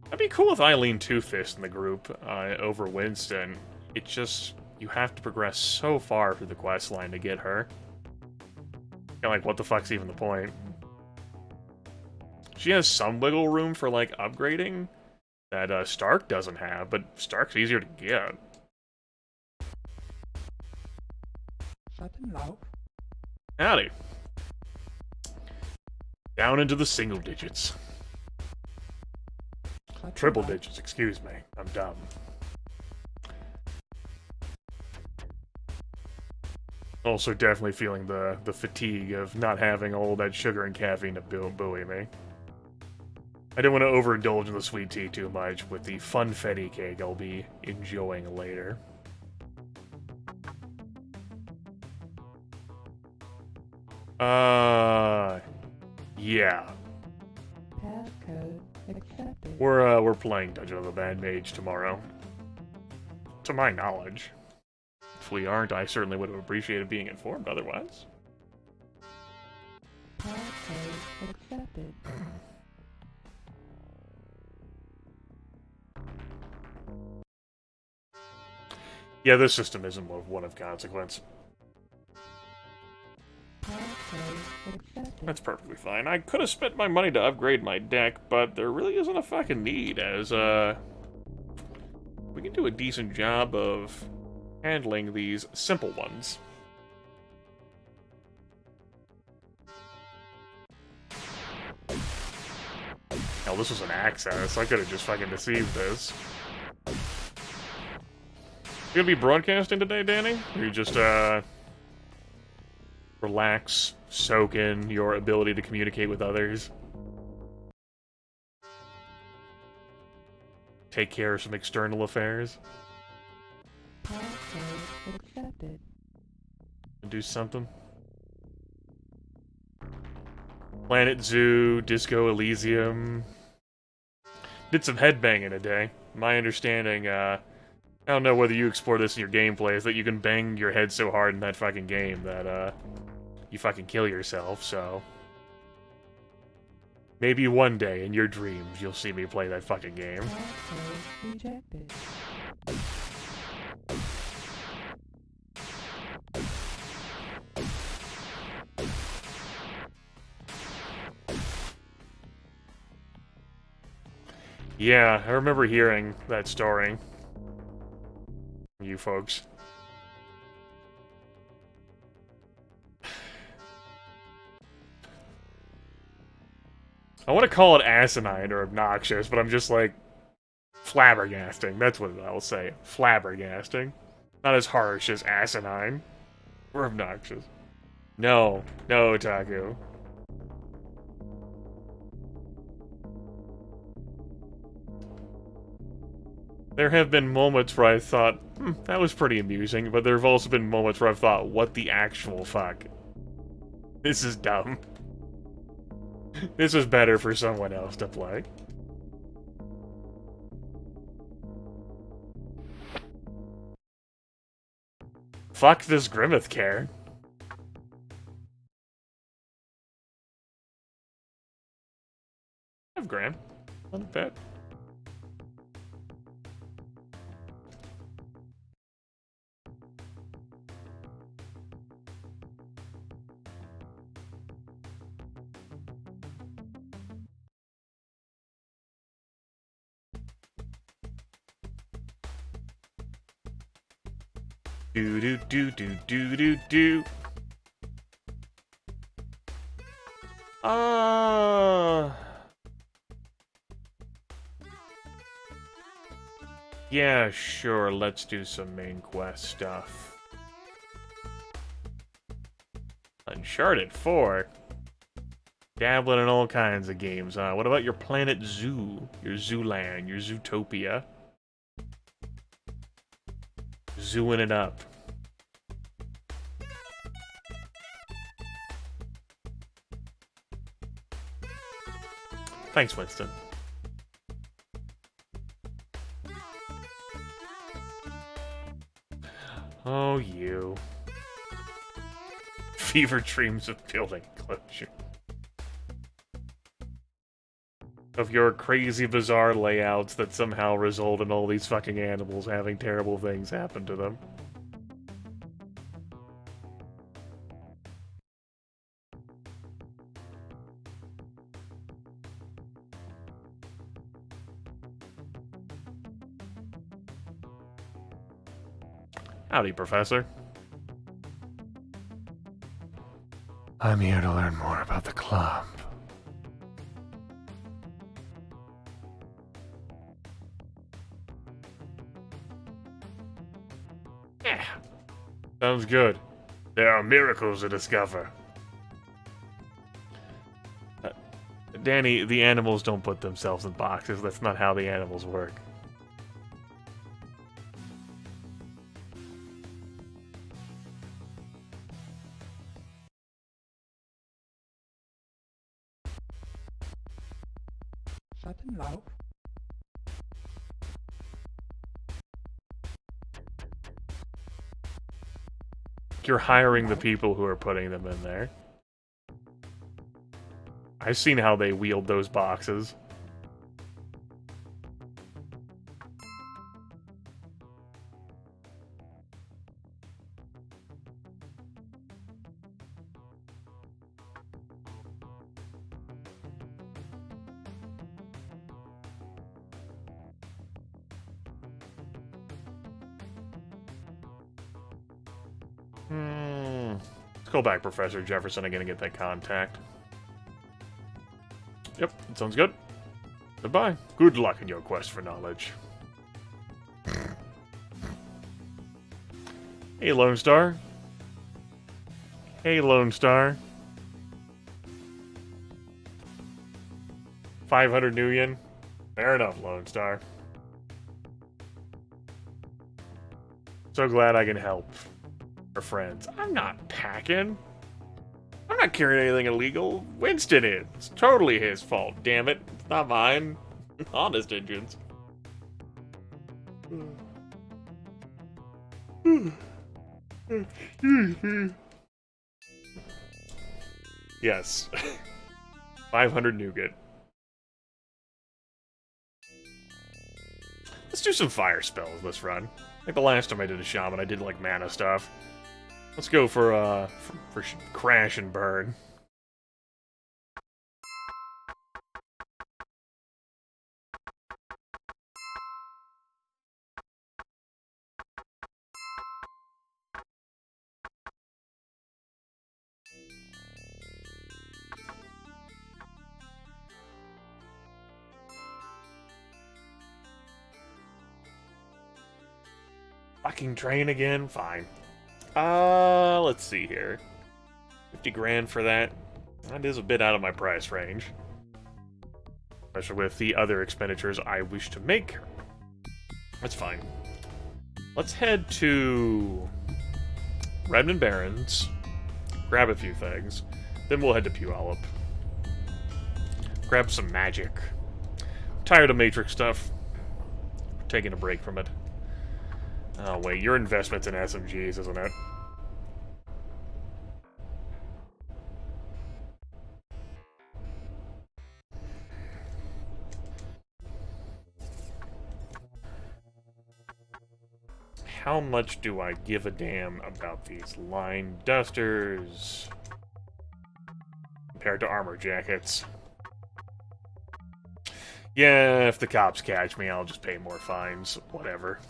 A: That'd be cool if Eileen Two-Fist in the group over Winston. It just... you have to progress so far through the quest line to get her. Kinda like, what the fuck's even the point? She has some wiggle room for, like, upgrading. that Stark doesn't have, but Stark's easier to get. Howdy. Down into the single digits. Triple digits, excuse me. I'm dumb. Also definitely feeling the fatigue of not having all that sugar and caffeine to buoy me. I don't want to overindulge in the sweet tea too much with the funfetti cake I'll be enjoying later. Yeah.
B: Passcode accepted.
A: We're playing Dungeon of the Bad Mage tomorrow. To my knowledge. If we aren't, I certainly would have appreciated being informed otherwise.
B: Passcode accepted.
A: Yeah, this system isn't one of consequence.
B: Passcode accepted.
A: That's perfectly fine. I could have spent my money to upgrade my deck, but there really isn't a fucking need, as, we can do a decent job of handling these simple ones. Hell, this was an access. I could have just fucking deceived this. You gonna be broadcasting today, Danny? Or you just, relax, soak in your ability to communicate with others? Take care of some external affairs?
B: Passcode accepted.
A: And do something? Planet Zoo, Disco Elysium. Did some headbanging today. My understanding, I don't know whether you explore this in your gameplay, is that you can bang your head so hard in that fucking game that, you fucking kill yourself, so... Maybe one day, in your dreams, you'll see me play that fucking game.
B: Passcode rejected.
A: Yeah, I remember hearing that story. You folks. I want to call it asinine or obnoxious, but I'm just like... flabbergasting. That's what I'll say. Flabbergasting. Not as harsh as asinine. Or obnoxious. No. No, Otaku. There have been moments where I thought, that was pretty amusing, but there have also been moments where I've thought, what the actual fuck? This is dumb. This was better for someone else to play. Fuck this Grimith care. I have Graham. On a pet. Do do do do do do do. Yeah, sure, let's do some main quest stuff. Uncharted 4? Dabbling in all kinds of games, huh? What about your Planet Zoo? Your Zooland, your Zootopia? Zooing it up. Thanks, Winston. Oh, you. Fever dreams of building closure. Of your crazy, bizarre layouts that somehow result in all these fucking animals having terrible things happen to them. Howdy, Professor. I'm here to learn more about the club. Yeah, sounds good. There are miracles to discover. Danny, the animals don't put themselves in boxes. That's not how the animals work.
B: Shut him loud.
A: You're hiring the people who are putting them in there. I've seen how they wield those boxes. Let's go back, Professor Jefferson, again and get that contact. Yep, that sounds good. Goodbye. Good luck in your quest for knowledge. Hey, Lone Star. Hey, Lone Star. 500 new yen. Fair enough, Lone Star. So glad I can help our friends. I'm not packing. I'm not carrying anything illegal. Winston is. It's totally his fault, damn it. It's not mine. Honest engines. Yes. 500 nougat. Let's do some fire spells this run. Like the last time I did a shaman, I did like mana stuff. Let's go for crash and burn. Fucking train again? Fine. Let's see here. 50 grand for that. That is a bit out of my price range. Especially with the other expenditures I wish to make. That's fine. Let's head to Redmond Barrens, grab a few things, then we'll head to Puyallup. Grab some magic. I'm tired of Matrix stuff. We're taking a break from it. Oh wait, your investment's in SMGs, isn't it? How much do I give a damn about these line dusters compared to armor jackets? Yeah, if the cops catch me, I'll just pay more fines. Whatever.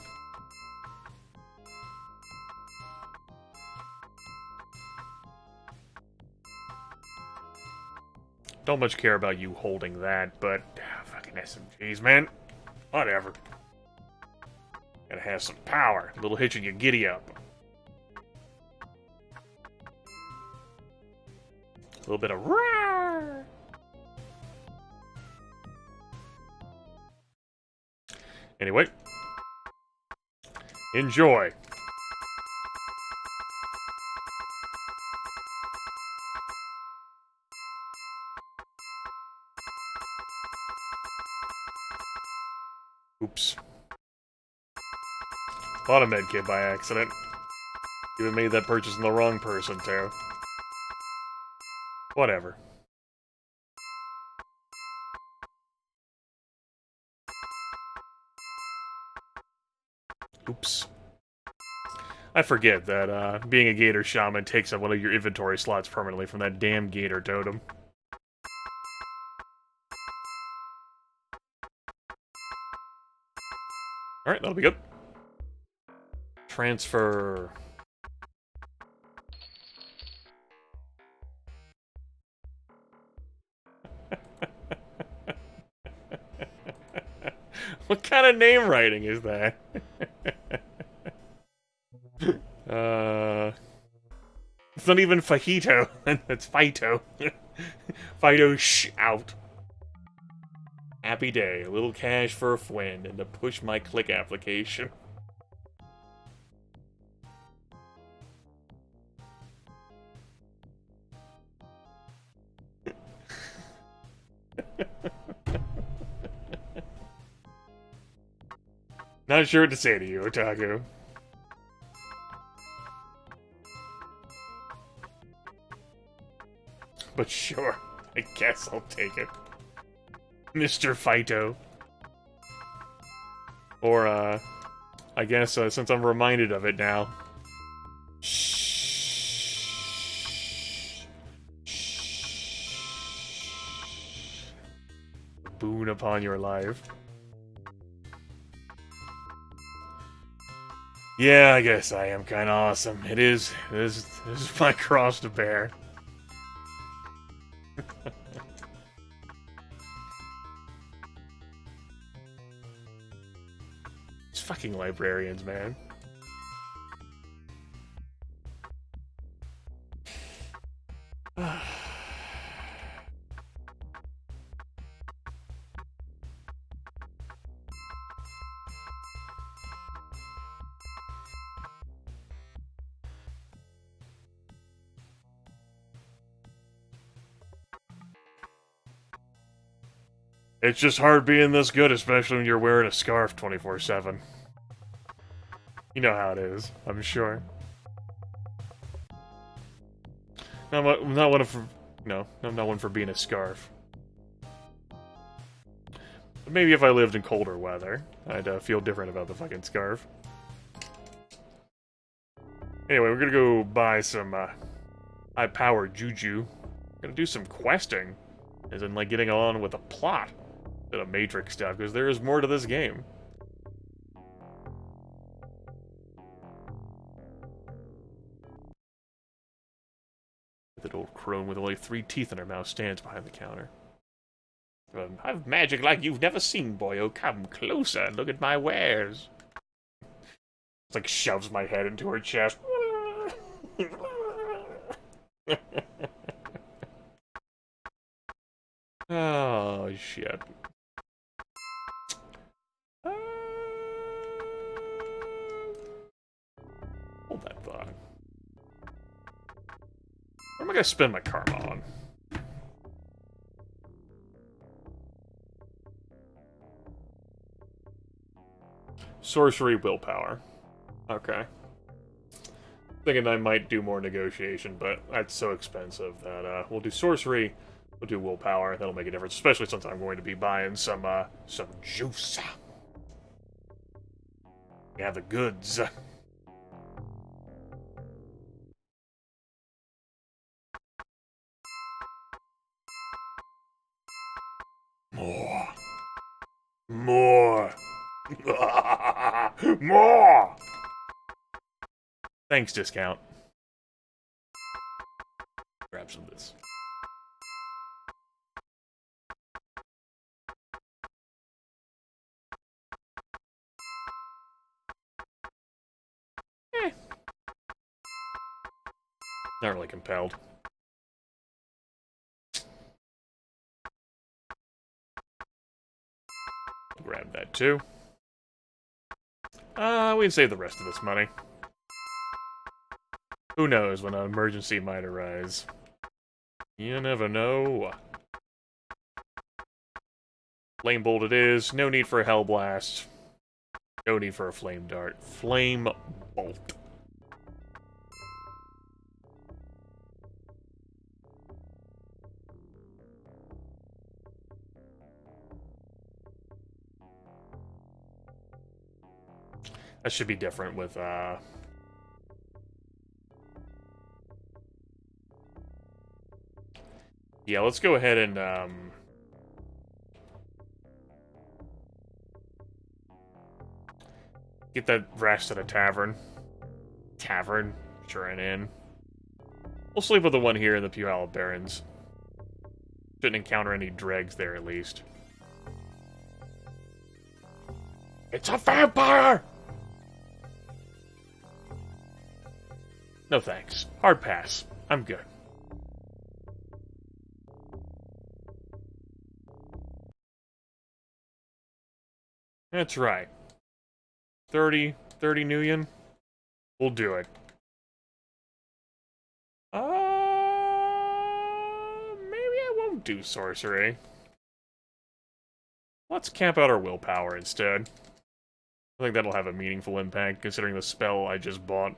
A: Don't much care about you holding that, but fucking SMGs, man. Whatever. Gotta have some power. A little hitch and you giddy up. A little bit of roar. Anyway. Enjoy. Oops. Bought a medkit by accident. Even made that purchase in the wrong person, too. Whatever. Oops. I forget that being a Gator Shaman takes up one of your inventory slots permanently from that damn Gator totem. Alright, that'll be good. Transfer. What kind of name writing is that? It's not even fajito. It's Fito. Fito out. Happy day. A little cash for a friend and to push my click application. Not sure what to say to you, Otaku. But sure, I guess I'll take it. Mr. Fito. Or, I guess, since I'm reminded of it now. Shh. Boon upon your life. Yeah, I guess I am kind of awesome. It is. This is my cross to bear. These fucking librarians, man. It's just hard being this good, especially when you're wearing a scarf 24/7. You know how it is, I'm sure. I'm not one for, no, I'm not one for being a scarf. But maybe if I lived in colder weather, I'd feel different about the fucking scarf. Anyway, we're gonna go buy some high-powered juju. Gonna do some questing, as in like getting on with a plot. Of Matrix stuff, because there is more to this game. That old crone with only 3 teeth in her mouth stands behind the counter. I've magic like you've never seen, boyo. Come closer and look at my wares. It's like shoves my head into her chest. Oh, shit. Hold that thought. What am I gonna spend my karma on? Sorcery willpower. Okay. Thinking I might do more negotiation, but that's so expensive that we'll do sorcery, we'll do willpower, that'll make a difference, especially since I'm going to be buying some juice. Yeah, the goods. More. More. More! Thanks, discount. Grab some of this. Not really compelled. Grab that too. We can save the rest of this money. Who knows when an emergency might arise. You never know. Flame bolt it is. No need for a hell blast. No need for a flame dart. Flame bolt. That should be different with, yeah, let's go ahead and, get that rest at a tavern. tavern. Sure, an inn. We'll sleep with the one here in the Puyallup Barrens. Shouldn't encounter any dregs there, at least. It's a vampire! No thanks. Hard pass. I'm good. That's right. 30 new yen? We'll do it. Maybe I won't do sorcery. Let's camp out our willpower instead. I think that'll have a meaningful impact, considering the spell I just bought.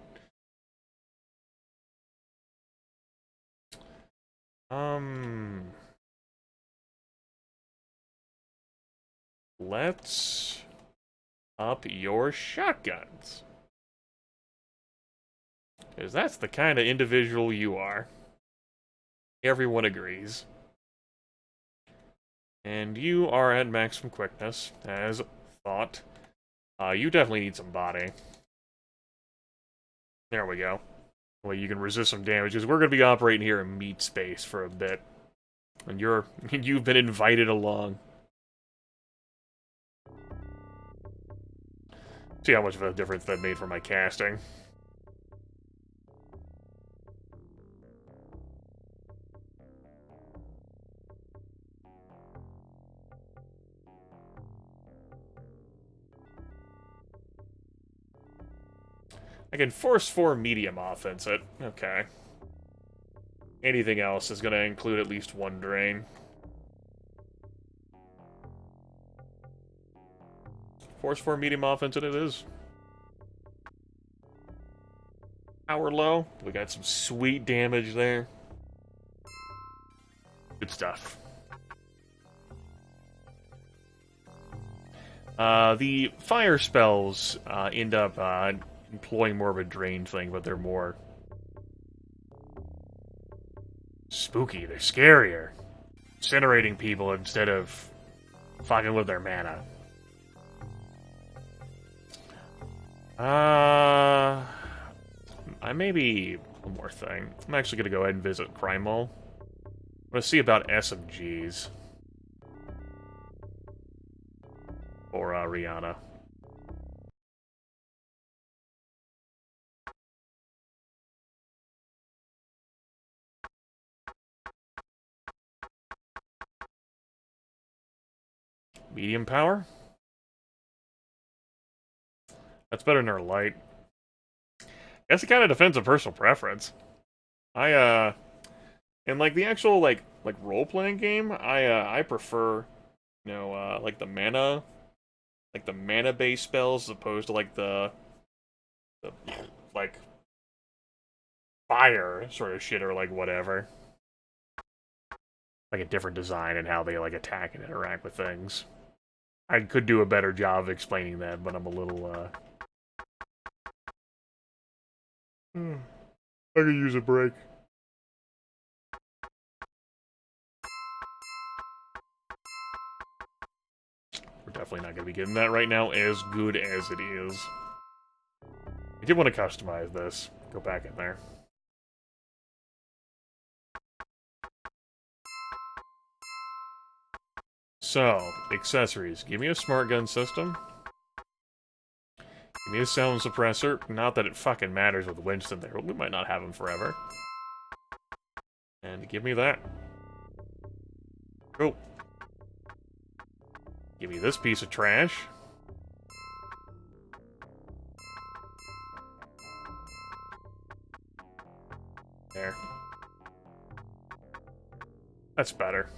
A: Let's up your shotguns. Because that's the kind of individual you are. Everyone agrees. And you are at maximum quickness, as thought. You definitely need some body. There we go. Well, you can resist some damage, because we're going to be operating here in meat space for a bit. And you've been invited along. See how much of a difference that made for my casting. I can force 4 medium offense it. Okay. Anything else is going to include at least 1 drain. Force 4 medium offense it is. Power low. We got some sweet damage there. Good stuff. The fire spells end up employing more of a drain thing, but they're more spooky. They're scarier. Incinerating people instead of fucking with their mana. Maybe one more thing. I'm actually gonna go ahead and visit Crime Mall. I'm gonna see about SMGs. For Rihanna. Medium power? That's better than our light. Guess it kind of depends on personal preference. In like the actual like role-playing game, I prefer, you know, like the mana-based spells as opposed to like the like fire sort of shit or like whatever. Like a different design and how they like attack and interact with things. I could do a better job of explaining that, but I'm a little I could use a break. We're definitely not going to be getting that right now, as good as it is. I did want to customize this. Go back in there. So, accessories. Give me a smart gun system. Give me a sound suppressor. Not that it fucking matters with Winston there. We might not have him forever. And give me that. Cool. Give me this piece of trash. There. That's better.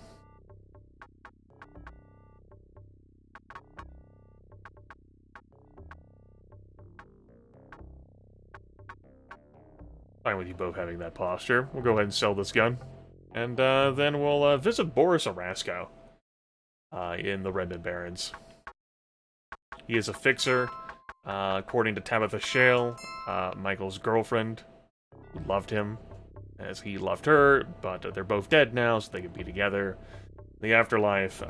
A: Fine with you both having that posture. We'll go ahead and sell this gun. And then we'll visit Boris Orasco in the Redmond Barrens. He is a fixer, according to Tabitha Shale, Michael's girlfriend, who loved him as he loved her, but they're both dead now, so they can be together. In the afterlife,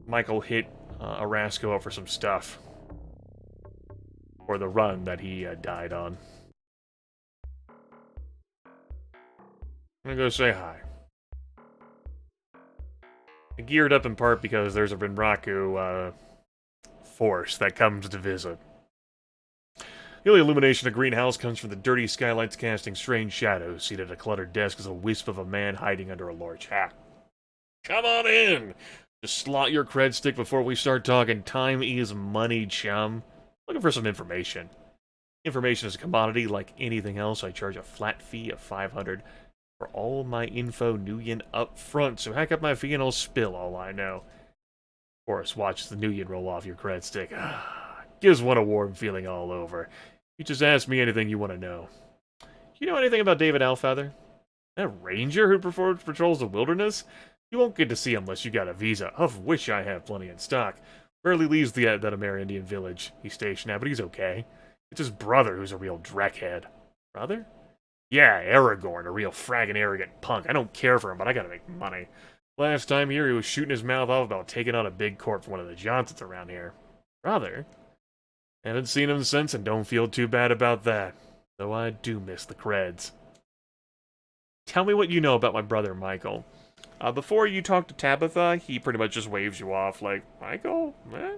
A: Michael hit Orasco up for some stuff for the run that he died on. I'm gonna go say hi. I geared up in part because there's a Rinraku, force that comes to visit. The only illumination of the greenhouse comes from the dirty skylights casting strange shadows. Seated at a cluttered desk is a wisp of a man hiding under a large hat. Come on in! Just slot your cred stick before we start talking. Time is money, chum. Looking for some information. Information is a commodity. Like anything else, I charge a flat fee of 500 for all my info Nuyen up front, so hack up my fee and I'll spill all I know. Of course, watch the Nuyen roll off your cred stick. Gives one a warm feeling all over. You just ask me anything you want to know. You know anything about David Alfeather? That ranger who patrols the wilderness? You won't get to see him unless you got a visa, of which I have plenty in stock. Rarely leaves that Amerindian village he's stationed at, but he's okay. It's his brother who's a real dreckhead. Brother? Yeah, Aragorn, a real fragging arrogant punk. I don't care for him, but I gotta make money. Last time here, he was shooting his mouth off about taking on a big corp for one of the Johnsons around here. Brother? Haven't seen him since and don't feel too bad about that. Though I do miss the creds. Tell me what you know about my brother, Michael. Before you talk to Tabitha, he pretty much just waves you off like, Michael? Eh?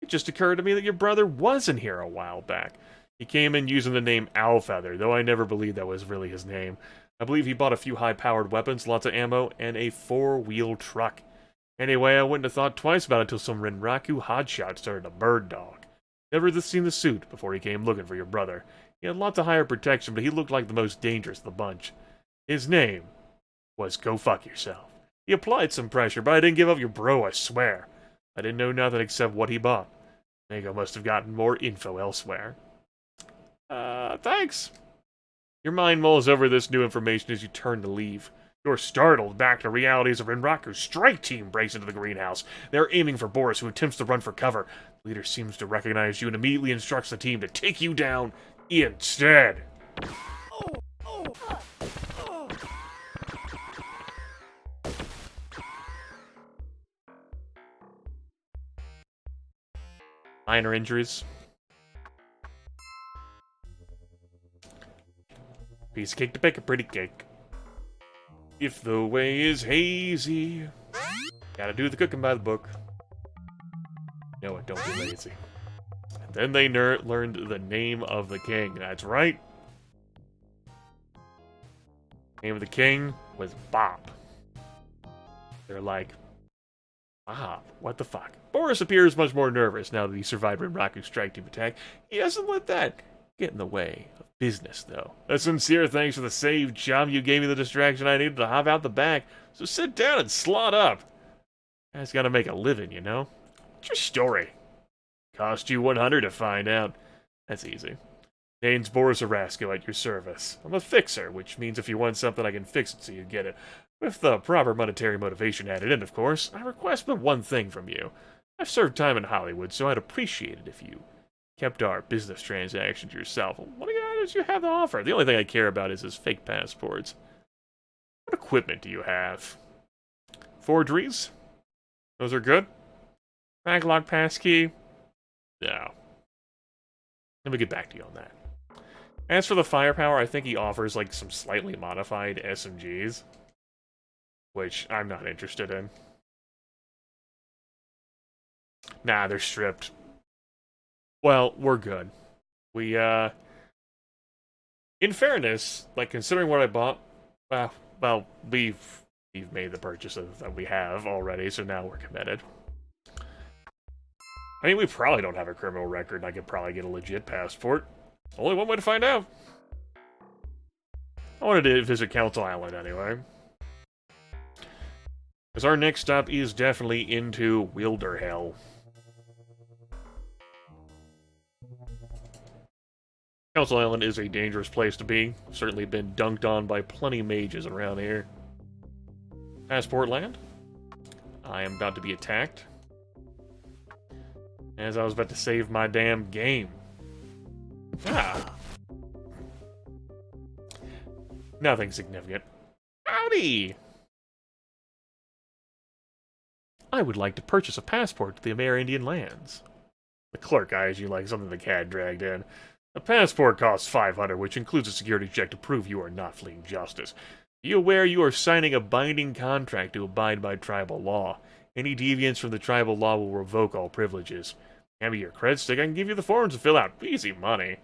A: It just occurred to me that your brother wasn't here a while back. He came in using the name Alfeather, though I never believed that was really his name. I believe he bought a few high-powered weapons, lots of ammo, and a 4-wheel truck. Anyway, I wouldn't have thought twice about it until some Rinraku hotshot started a bird dog. Never seen the suit before he came looking for your brother. He had lots of higher protection, but he looked like the most dangerous of the bunch. His name was Go Fuck Yourself. He applied some pressure, but I didn't give up your bro, I swear. I didn't know nothing except what he bought. Mango must have gotten more info elsewhere. Thanks. Your mind mulls over this new information as you turn to leave. You're startled back to realities of Rinraku's strike team breaks into the greenhouse. They're aiming for Boris, who attempts to run for cover. The leader seems to recognize you and immediately instructs the team to take you down instead. Minor injuries. Piece of cake to bake a pretty cake. If the way is hazy, gotta do the cooking by the book. No, it don't be lazy. And then they learned the name of the king. That's right. Name of the king was Bob. They're like, Bob, what the fuck? Boris appears much more nervous now that he survived Rinraku's strike team attack. He doesn't let that get in the way of business, though. A sincere thanks for the save, chum. You gave me the distraction I needed to hop out the back. So sit down and slot up. Guy's gotta make a living, you know? What's your story? Cost you 100 to find out. That's easy. Name's Boris Orasco at your service. I'm a fixer, which means if you want something, I can fix it so you get it. With the proper monetary motivation added in, of course. I request but one thing from you. I've served time in Hollywood, so I'd appreciate it if you kept our business transactions yourself. What do you have to offer? The only thing I care about is his fake passports. What equipment do you have? Forgeries? Those are good? Maglock passkey? No. Let me get back to you on that. As for the firepower, I think he offers like some slightly modified SMGs, which I'm not interested in. Nah, they're stripped. Well, we're good. We, in fairness, like, considering what I bought, well, we've made the purchases that we have already, so now we're committed. I mean, we probably don't have a criminal record, and I could probably get a legit passport. Only one way to find out. I wanted to visit Council Island anyway. Because our next stop is definitely into Wilderhell. Council Island is a dangerous place to be. Certainly been dunked on by plenty of mages around here. Passport land. I am about to be attacked. As I was about to save my damn game. Ah. Nothing significant. Howdy! I would like to purchase a passport to the Amerindian lands. The clerk eyes you like something the cat dragged in. A passport costs 500, which includes a security check to prove you are not fleeing justice. Be aware you are signing a binding contract to abide by tribal law. Any deviance from the tribal law will revoke all privileges. Hand me your cred stick, I can give you the forms to fill out. Easy money.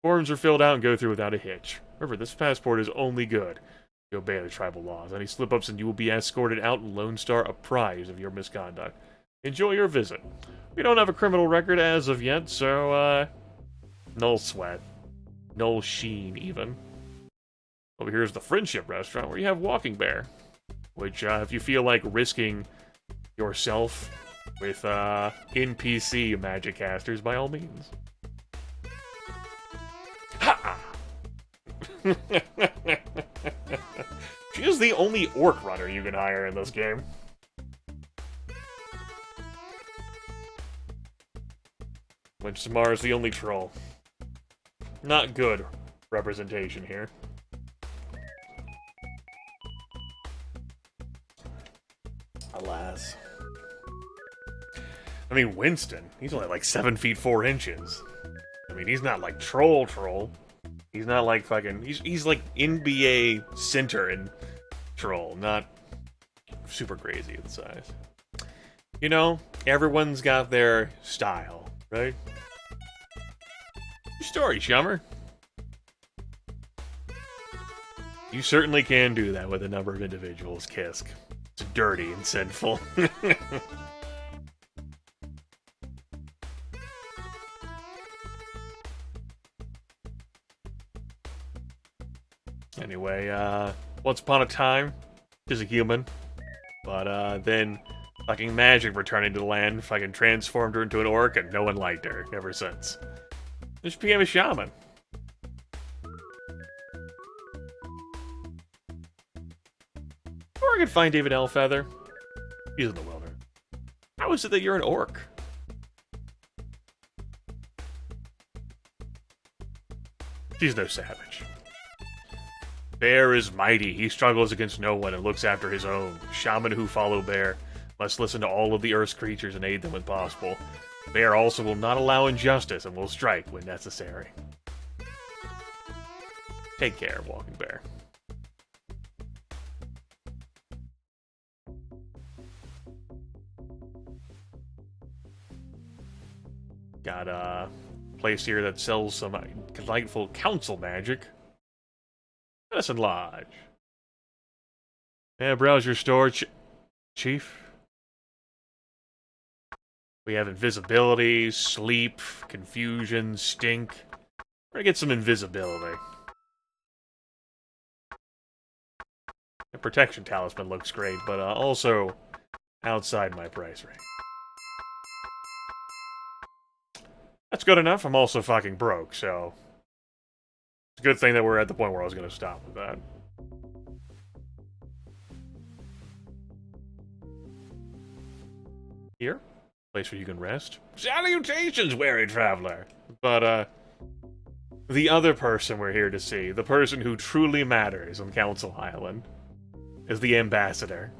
A: Forms are filled out and go through without a hitch. Remember, this passport is only good if you obey the tribal laws. Any slip-ups and you will be escorted out and Lone Star apprised of your misconduct. Enjoy your visit. We don't have a criminal record as of yet, so, no sweat. No sheen, even. Over here is the Friendship Restaurant, where you have Walking Bear. Which, if you feel like risking yourself with, NPC magic casters, by all means. Ha! She is the only orc runner you can hire in this game. Which Samara's the only troll. Not good representation here. Alas. I mean, Winston, he's only like 7 feet 4 inches. I mean, he's not like troll. He's not like fucking... He's like NBA center and troll, not super crazy in size. You know, everyone's got their style, right? Your story, chummer. You certainly can do that with a number of individuals, Kisk. It's dirty and sinful. Anyway, once upon a time, she's a human. But, then fucking magic returned into the land, fucking transformed her into an orc, and no one liked her ever since. And she became a shaman. Or I could find David Elfeather. He's in the wilderness. How is it that you're an orc? She's no savage. Bear is mighty. He struggles against no one and looks after his own. Shaman who follow Bear must listen to all of the Earth's creatures and aid them when possible. Bear also will not allow injustice and will strike when necessary. Take care, Walking Bear. Got a place here that sells some delightful council magic. Medicine Lodge. Yeah, browse your store, Chief. We have invisibility, sleep, confusion, stink. We're gonna get some invisibility. The protection talisman looks great, but also outside my price range. That's good enough. I'm also fucking broke, so it's a good thing that we're at the point where I was gonna stop with that. Here? Place where you can rest. Salutations, wary traveler! But, the other person we're here to see, the person who truly matters on Council Island, is the Ambassador.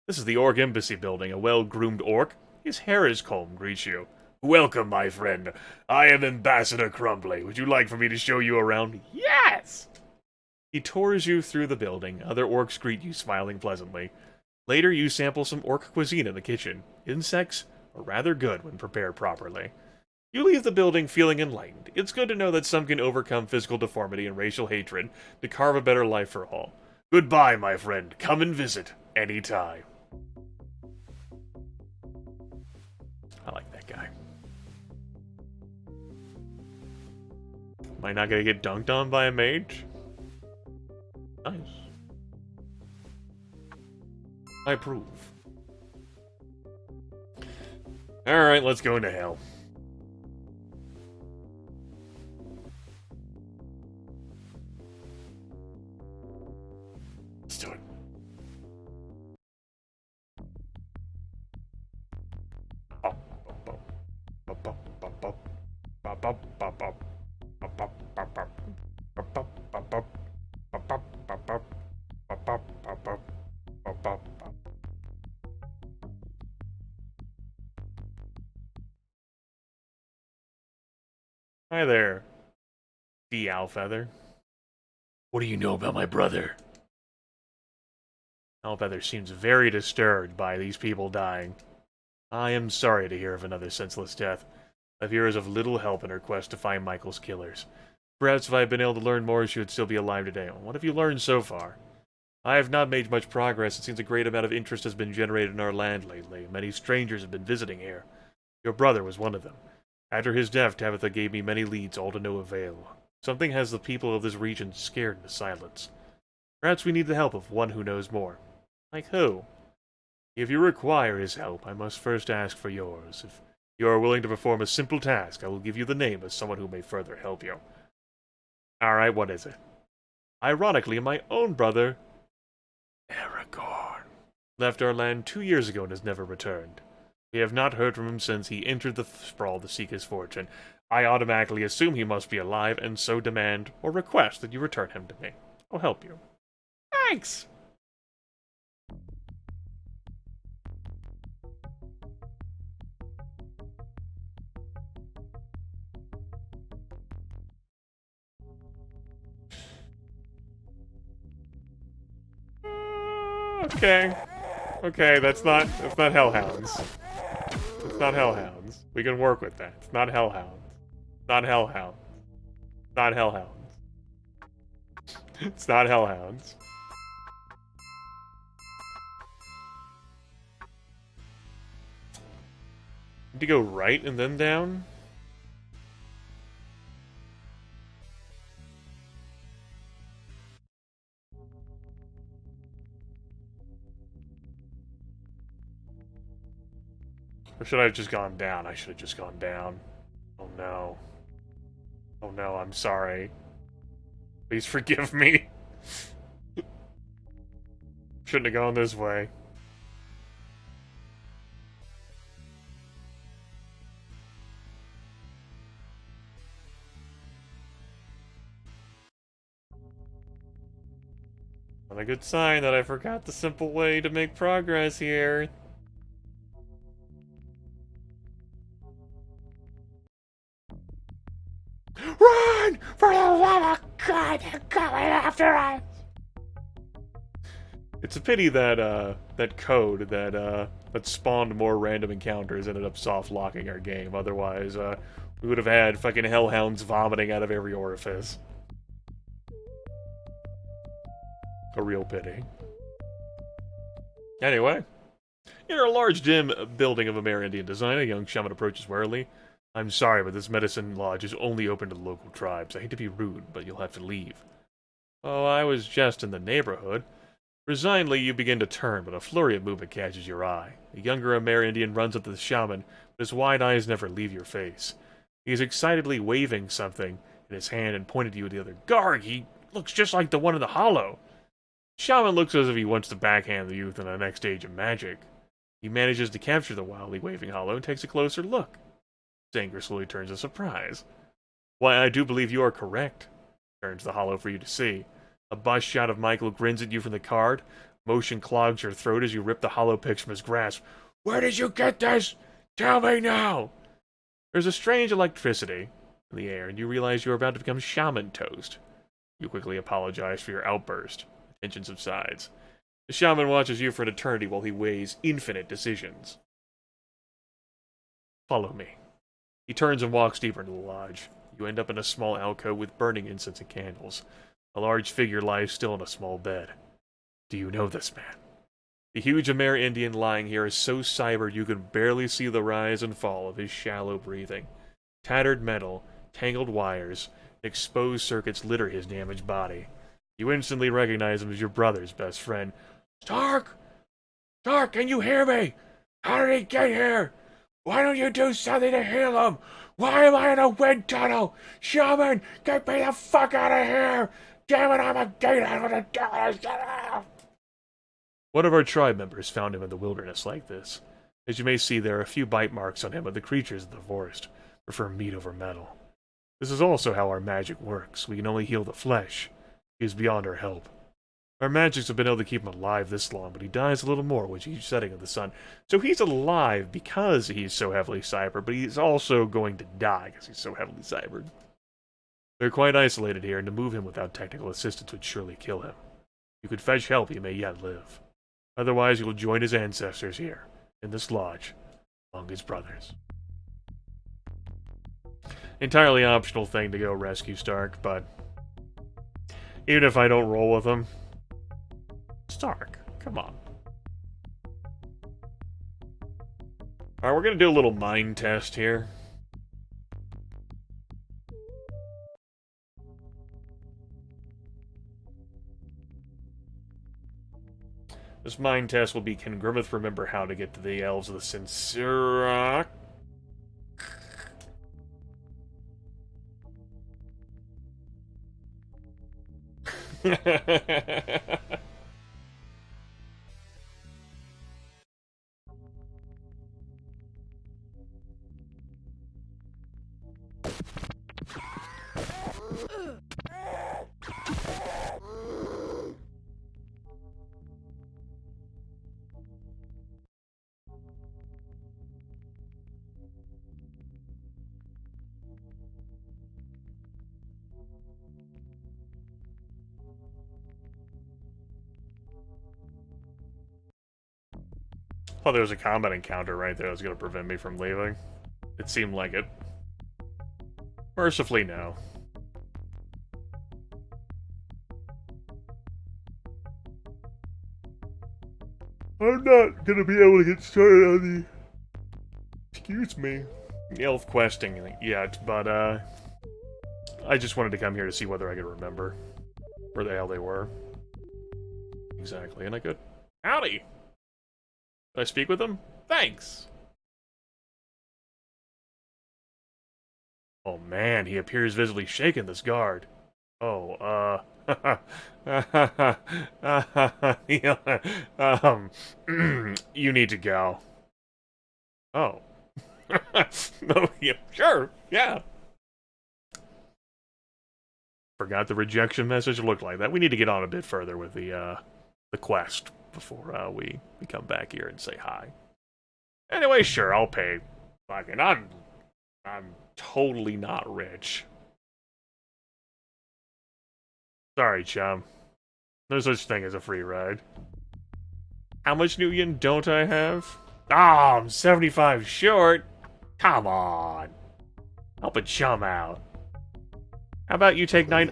A: This is the Orc Embassy building. A well-groomed orc. His hair is combed, greets you. Welcome, my friend. I am Ambassador Crumbly. Would you like for me to show you around? Yes! He tours you through the building. Other orcs greet you, smiling pleasantly. Later, you sample some orc cuisine in the kitchen. Insects are rather good when prepared properly. You leave the building feeling enlightened. It's good to know that some can overcome physical deformity and racial hatred to carve a better life for all. Goodbye, my friend. Come and visit anytime. I like that guy. Am I not gonna get dunked on by a mage? Nice. I approve. Alright, let's go into hell. Let's do it. Hi there, D. Alfeather. What do you know about my brother? Hellfeather seems very disturbed by these people dying. I am sorry to hear of another senseless death. I fear is of little help in her quest to find Michael's killers. Perhaps if I had been able to learn more, she would still be alive today. What have you learned so far? I have not made much progress. It seems a great amount of interest has been generated in our land lately. Many strangers have been visiting here. Your brother was one of them. After his death, Tabitha gave me many leads, all to no avail. Something has the people of this region scared into silence. Perhaps we need the help of one who knows more. Like who? If you require his help, I must first ask for yours. If you are willing to perform a simple task, I will give you the name of someone who may further help you. Alright, what is it? Ironically, my own brother, Aragorn, left our land 2 years ago and has never returned. We have not heard from him since he entered the Sprawl to seek his fortune. I automatically assume he must be alive, and so demand or request that you return him to me. I'll help you. Thanks! Okay. Okay, that's not hellhounds. It's not hellhounds. We can work with that. It's not hellhounds. Not hellhounds. Not hellhounds. It's not hellhounds. Need to go right and then down? Or should I have just gone down? I should have just gone down. Oh no. Oh no, I'm sorry. Please forgive me. Shouldn't have gone this way. Not a good sign that I forgot the simple way to make progress here. Run! For the love of God, they're coming after us! It's a pity that, that code that spawned more random encounters ended up soft-locking our game. Otherwise, we would have had fucking hellhounds vomiting out of every orifice. A real pity. Anyway. In a large, dim building of Amerindian design, a young shaman approaches warily. I'm sorry, but this medicine lodge is only open to the local tribes. I hate to be rude, but you'll have to leave. Oh, I was just in the neighborhood. Resignedly, you begin to turn, but a flurry of movement catches your eye. A younger Amerindian runs up to the shaman, but his wide eyes never leave your face. He is excitedly waving something in his hand and pointed to you with the other. Garg, he looks just like the one in the hollow. Shaman looks as if he wants to backhand the youth in the next stage of magic. He manages to capture the wildly waving hollow and takes a closer look. His anger slowly turns to surprise. Why, I do believe you are correct. Turns the hollow for you to see. A bust shot of Michael grins at you from the card. Motion clogs your throat as you rip the hollow picture from his grasp. Where did you get this? Tell me now! There's a strange electricity in the air, and you realize you are about to become shaman toast. You quickly apologize for your outburst. Tension subsides. The shaman watches you for an eternity while he weighs infinite decisions. Follow me. He turns and walks deeper into the lodge. You end up in a small alcove with burning incense and candles. A large figure lies still in a small bed. Do you know this man? The huge Amerindian lying here is so cybered you can barely see the rise and fall of his shallow breathing. Tattered metal, tangled wires, and exposed circuits litter his damaged body. You instantly recognize him as your brother's best friend. Stark! Stark, can you hear me? How did he get here? Why don't you do something to heal him? Why am I in a wind tunnel? Shaman, get me the fuck out of here! Damn it, I'm a gatehead with a devil! One of our tribe members found him in the wilderness like this. As you may see, there are a few bite marks on him, but the creatures of the forest prefer meat over metal. This is also how our magic works. We can only heal the flesh. He is beyond our help. Our magics have been able to keep him alive this long, but he dies a little more with each setting of the sun. So he's alive because he's so heavily cybered, but he's also going to die because he's so heavily cybered. They're quite isolated here, and to move him without technical assistance would surely kill him. You could fetch help, he may yet live. Otherwise, you will join his ancestors here, in this lodge, among his brothers. Entirely optional thing to go rescue Stark, but even if I don't roll with him, Stark, come on. Alright, we're gonna do a little mind test here. This mind test will be, can Grimith remember how to get to the Elves of the Sincera? Oh, there was a combat encounter right there that was going to prevent me from leaving. It seemed like it. Mercifully, no. I'm not going to be able to get started on the... Excuse me. Elf questing yet, but, I just wanted to come here to see whether I could remember where the hell they were. Exactly, and I could. Howdy! Did I speak with him? Thanks! Oh man, he appears visibly shaken, this guard. Oh, you need to go. Oh. No, yeah, sure, yeah. Forgot the rejection message looked like that. We need to get on a bit further with the quest before we come back here and say hi. Anyway, sure, I'll pay. Fucking, I'm totally not rich. Sorry, chum. No such thing as a free ride. How much new yen don't I have? Oh, I'm 75 short. Come on. Help a chum out. How about you take 9...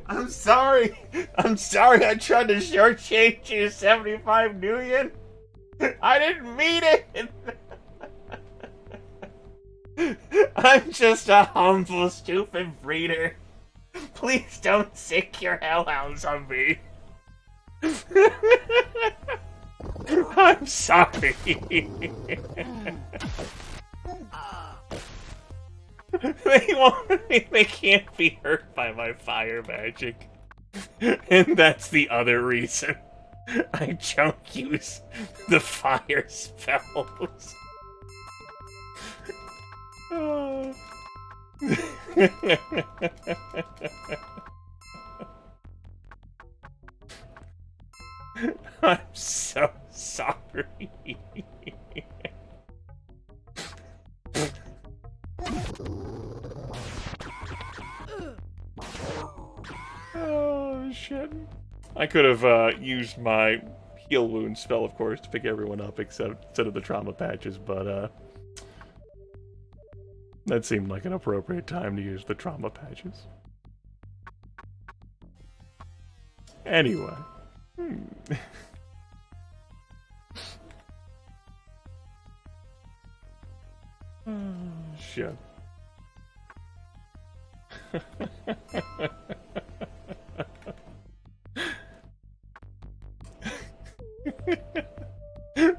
A: I'm sorry. I'm sorry I tried to shortchange you 75 new yen. I didn't mean it. I'm just a humble, stupid breeder. Please don't sick your hellhounds on me. I'm sorry. They can't be hurt by my fire magic. And that's the other reason I don't use the fire spells. Oh. I'm so sorry. Oh, shit. I could have used my heal wound spell, of course, to pick everyone up instead of the trauma patches, but that seemed like an appropriate time to use the trauma patches. Anyway. Oh, shit.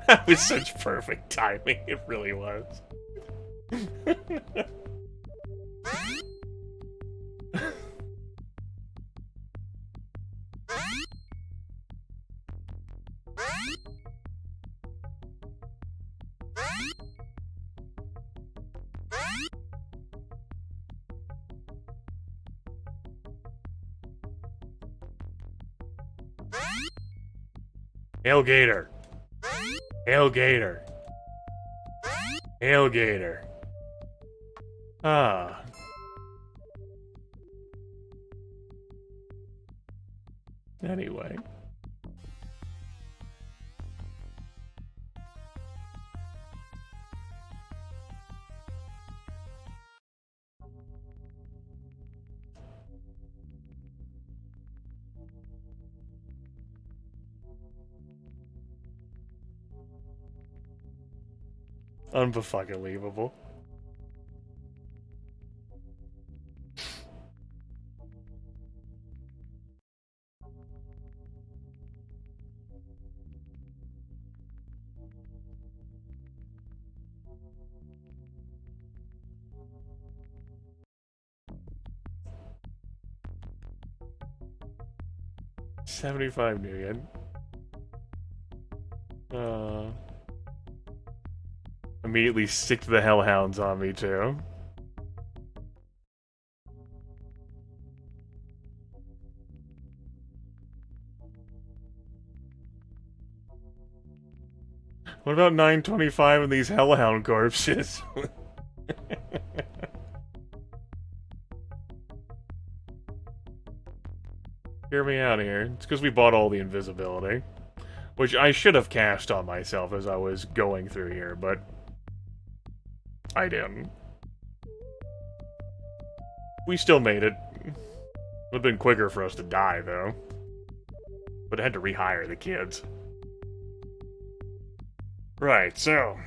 A: That was such perfect timing, it really was. Hail Gator. Hail Gator. Hail Gator. Ah. Anyway. Unfucking-believable. $75 million. Immediately sicked the hellhounds on me too. What about 925 and these hellhound corpses? Hear me out here. It's because we bought all the invisibility. Which I should have cast on myself as I was going through here, but I didn't. We still made it. Would have been quicker for us to die, though. But I had to rehire the kids. Right, so...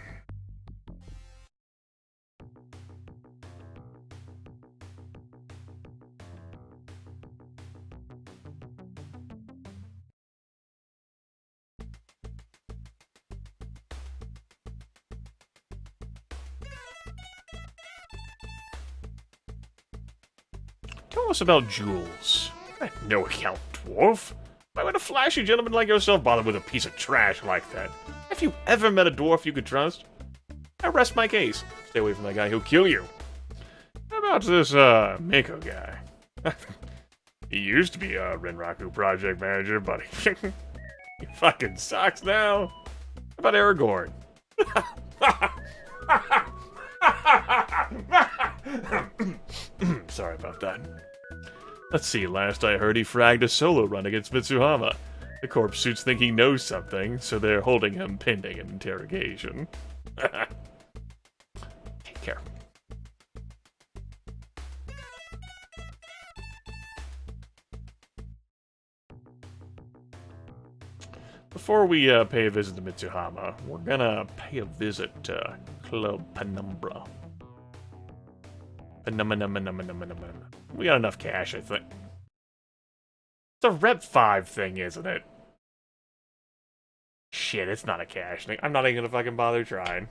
A: Tell us about jewels. No account, dwarf. Why would a flashy gentleman like yourself bother with a piece of trash like that? Have you ever met a dwarf you could trust? I rest my case. Stay away from that guy who'll kill you. How about this, Mako guy? He used to be a Renraku project manager, but he fucking sucks now. How about Aragorn? Sorry about that. Let's see, last I heard he fragged a solo run against Mitsuhama. The corpse suits think he knows something, so they're holding him pending an interrogation. Take care. Before we pay a visit to Mitsuhama, we're gonna pay a visit to Club Penumbra. We got enough cash, I think. It's a Rep 5 thing, isn't it? Shit, it's not a cash thing. I'm not even gonna fucking bother trying.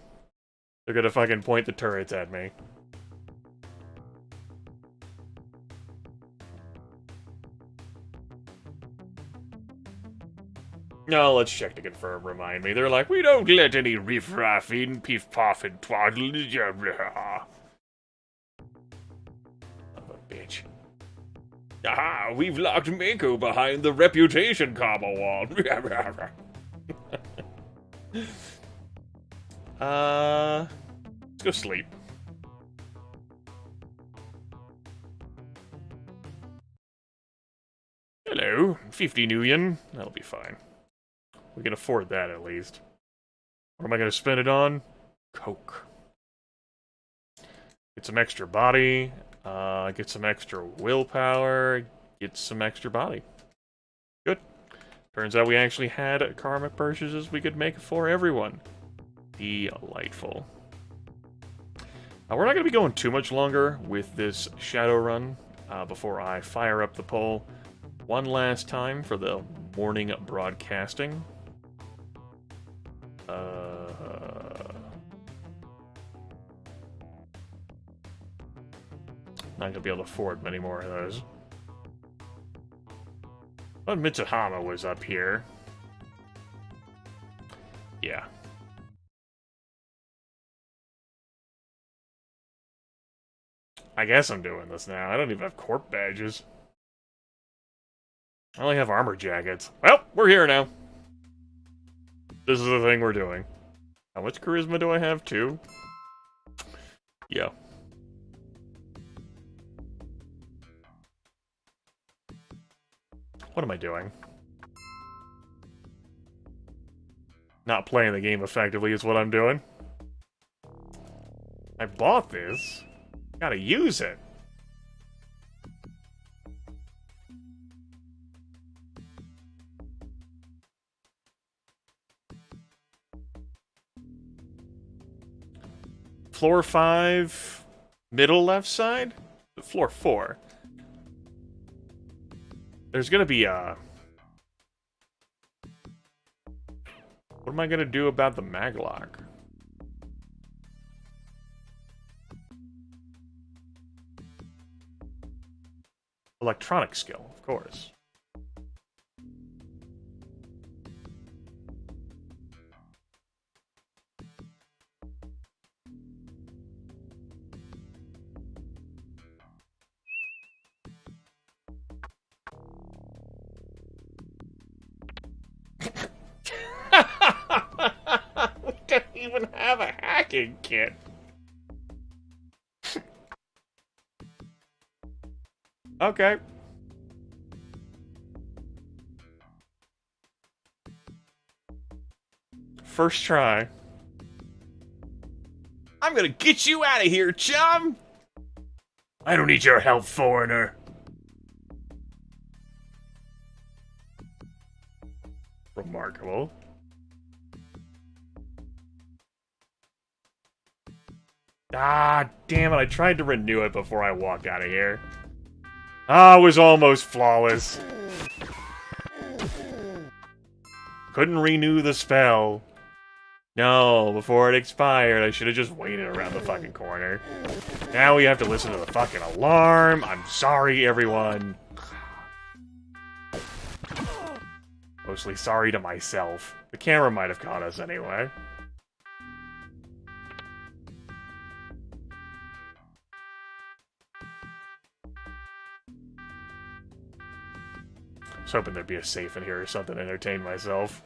A: They're gonna fucking point the turrets at me. No, let's check to confirm, remind me. They're like, we don't let any riffraff in, piff-poff and twaddle. Bitch. Aha, we've locked Mako behind the reputation combo wall. Let's go sleep. Hello, 50 Nuyen. That'll be fine. We can afford that at least. What am I gonna spend it on? Coke. Get some extra body. Get some extra willpower, get some extra body. Good. Turns out we actually had karmic purchases we could make for everyone. Delightful. We're not going to be going too much longer with this Shadowrun before I fire up the poll one last time for the morning broadcasting. Not gonna be able to afford many more of those. But Mitsuhama was up here. Yeah. I guess I'm doing this now. I don't even have corp badges. I only have armor jackets. Well, we're here now. This is the thing we're doing. How much charisma do I have? 2? Yeah. What am I doing? Not playing the game effectively is what I'm doing. I bought this. Gotta use it. Floor 5, middle left side? Floor 4. There's gonna be a... What am I gonna do about the maglock? Electronic skill, of course. We don't even have a hacking kit. Okay. First try. I'm gonna get you out of here, chum! I don't need your help, foreigner. Remarkable. Ah, damn it, I tried to renew it before I walked out of here. Ah, it was almost flawless. Couldn't renew the spell. No, before it expired, I should have just waited around the fucking corner. Now we have to listen to the fucking alarm. I'm sorry, everyone. Mostly sorry to myself. The camera might have caught us anyway. I was hoping there'd be a safe in here or something to entertain myself.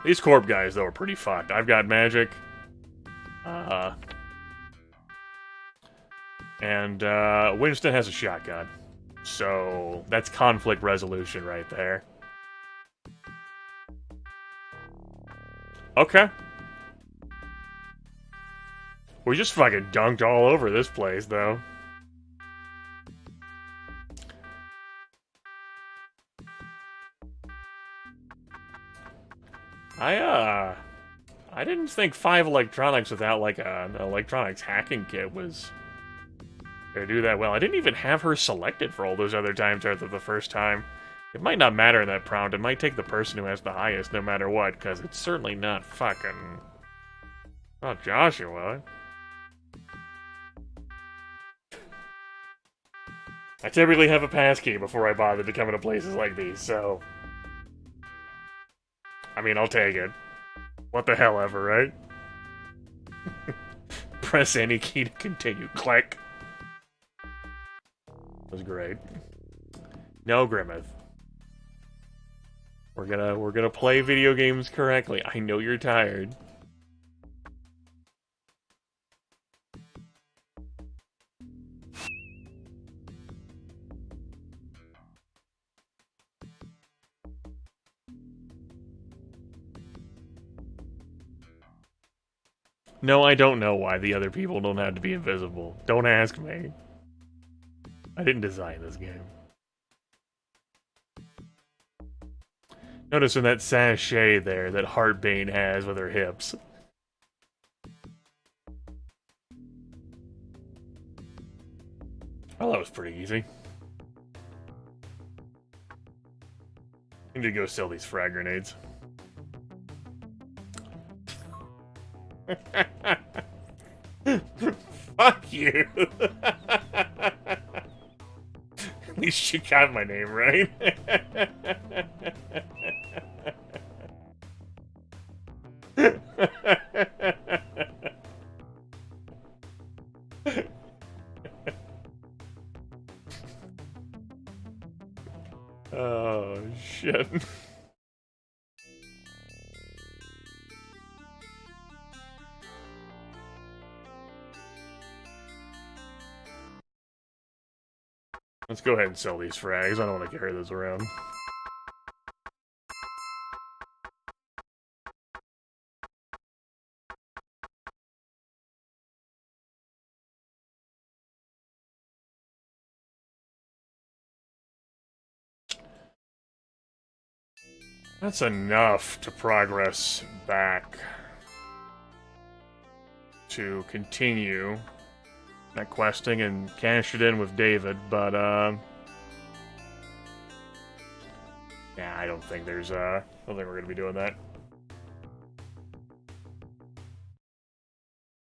A: These corp guys, though, are pretty fucked. I've got magic. And Winston has a shotgun. So, that's conflict resolution right there. Okay. We just fucking dunked all over this place, though. I didn't think 5 electronics without, like, an electronics hacking kit was gonna do that well. I didn't even have her selected for all those other times after the first time. It might not matter in that prompt. It might take the person who has the highest no matter what, because it's certainly not fucking... not Joshua. I typically have a passkey before I bother to come into places like these, so... I mean, I'll take it. What the hell ever, right? Press any key to continue. Click. That was great. No, Grimith. We're gonna play video games correctly. I know you're tired. No, I don't know why the other people don't have to be invisible. Don't ask me. I didn't design this game. Notice in that sachet there that Heartbane has with her hips. Well, that was pretty easy. I need to go sell these frag grenades. Fuck you! At least you got my name right. Let's go ahead and sell these frags. I don't want to carry those around. That's enough to progress back to continue that questing and cash it in with David, but, yeah, I don't think there's, I don't think we're gonna be doing that.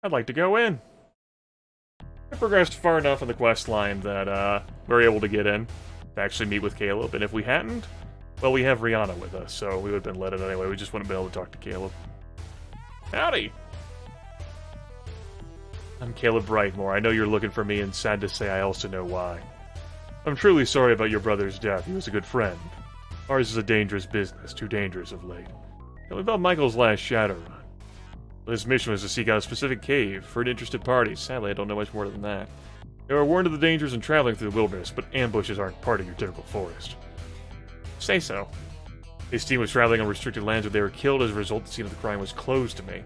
A: I'd like to go in. I progressed far enough in the quest line that, we're able to get in, to actually meet with Caleb, and if we hadn't, well, we have Rihanna with us, so we would have been let in anyway. We just wouldn't have been able to talk to Caleb. Howdy! I'm Caleb Brightmore. I know you're looking for me, and sad to say I also know why. I'm truly sorry about your brother's death. He was a good friend. Ours is a dangerous business, too dangerous of late. Tell me about Michael's last Shadowrun. His mission was to seek out a specific cave for an interested party. Sadly, I don't know much more than that. You are warned of the dangers in traveling through the wilderness, but ambushes aren't part of your typical forest. Say so. His team was traveling on restricted lands where they were killed. As a result, the scene of the crime was closed to me.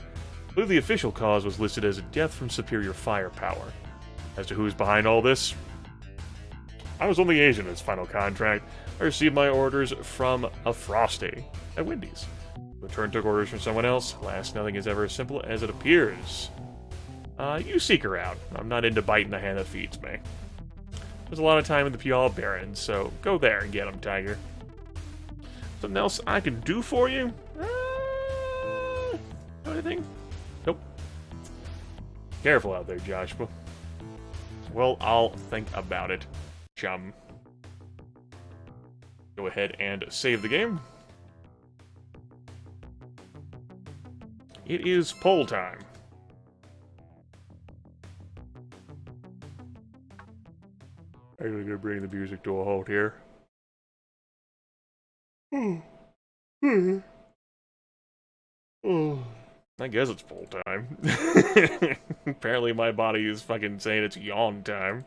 A: I believe the official cause was listed as a death from superior firepower. As to who's behind all this, I was only agent in his final contract. I received my orders from a Frosty at Wendy's. In turn took orders from someone else. Alas, nothing is ever as simple as it appears. You seek her out. I'm not into biting the hand that feeds me. There's a lot of time in the Puyallup Barrens, so go there and get him, Tiger. Something else I can do for you? Anything? Nope. Careful out there, Joshua. Well, I'll think about it, chum. Go ahead and save the game. It is poll time. I'm gonna bring the music to a halt here. I guess it's full time. Apparently my body is fucking saying it's yawn time.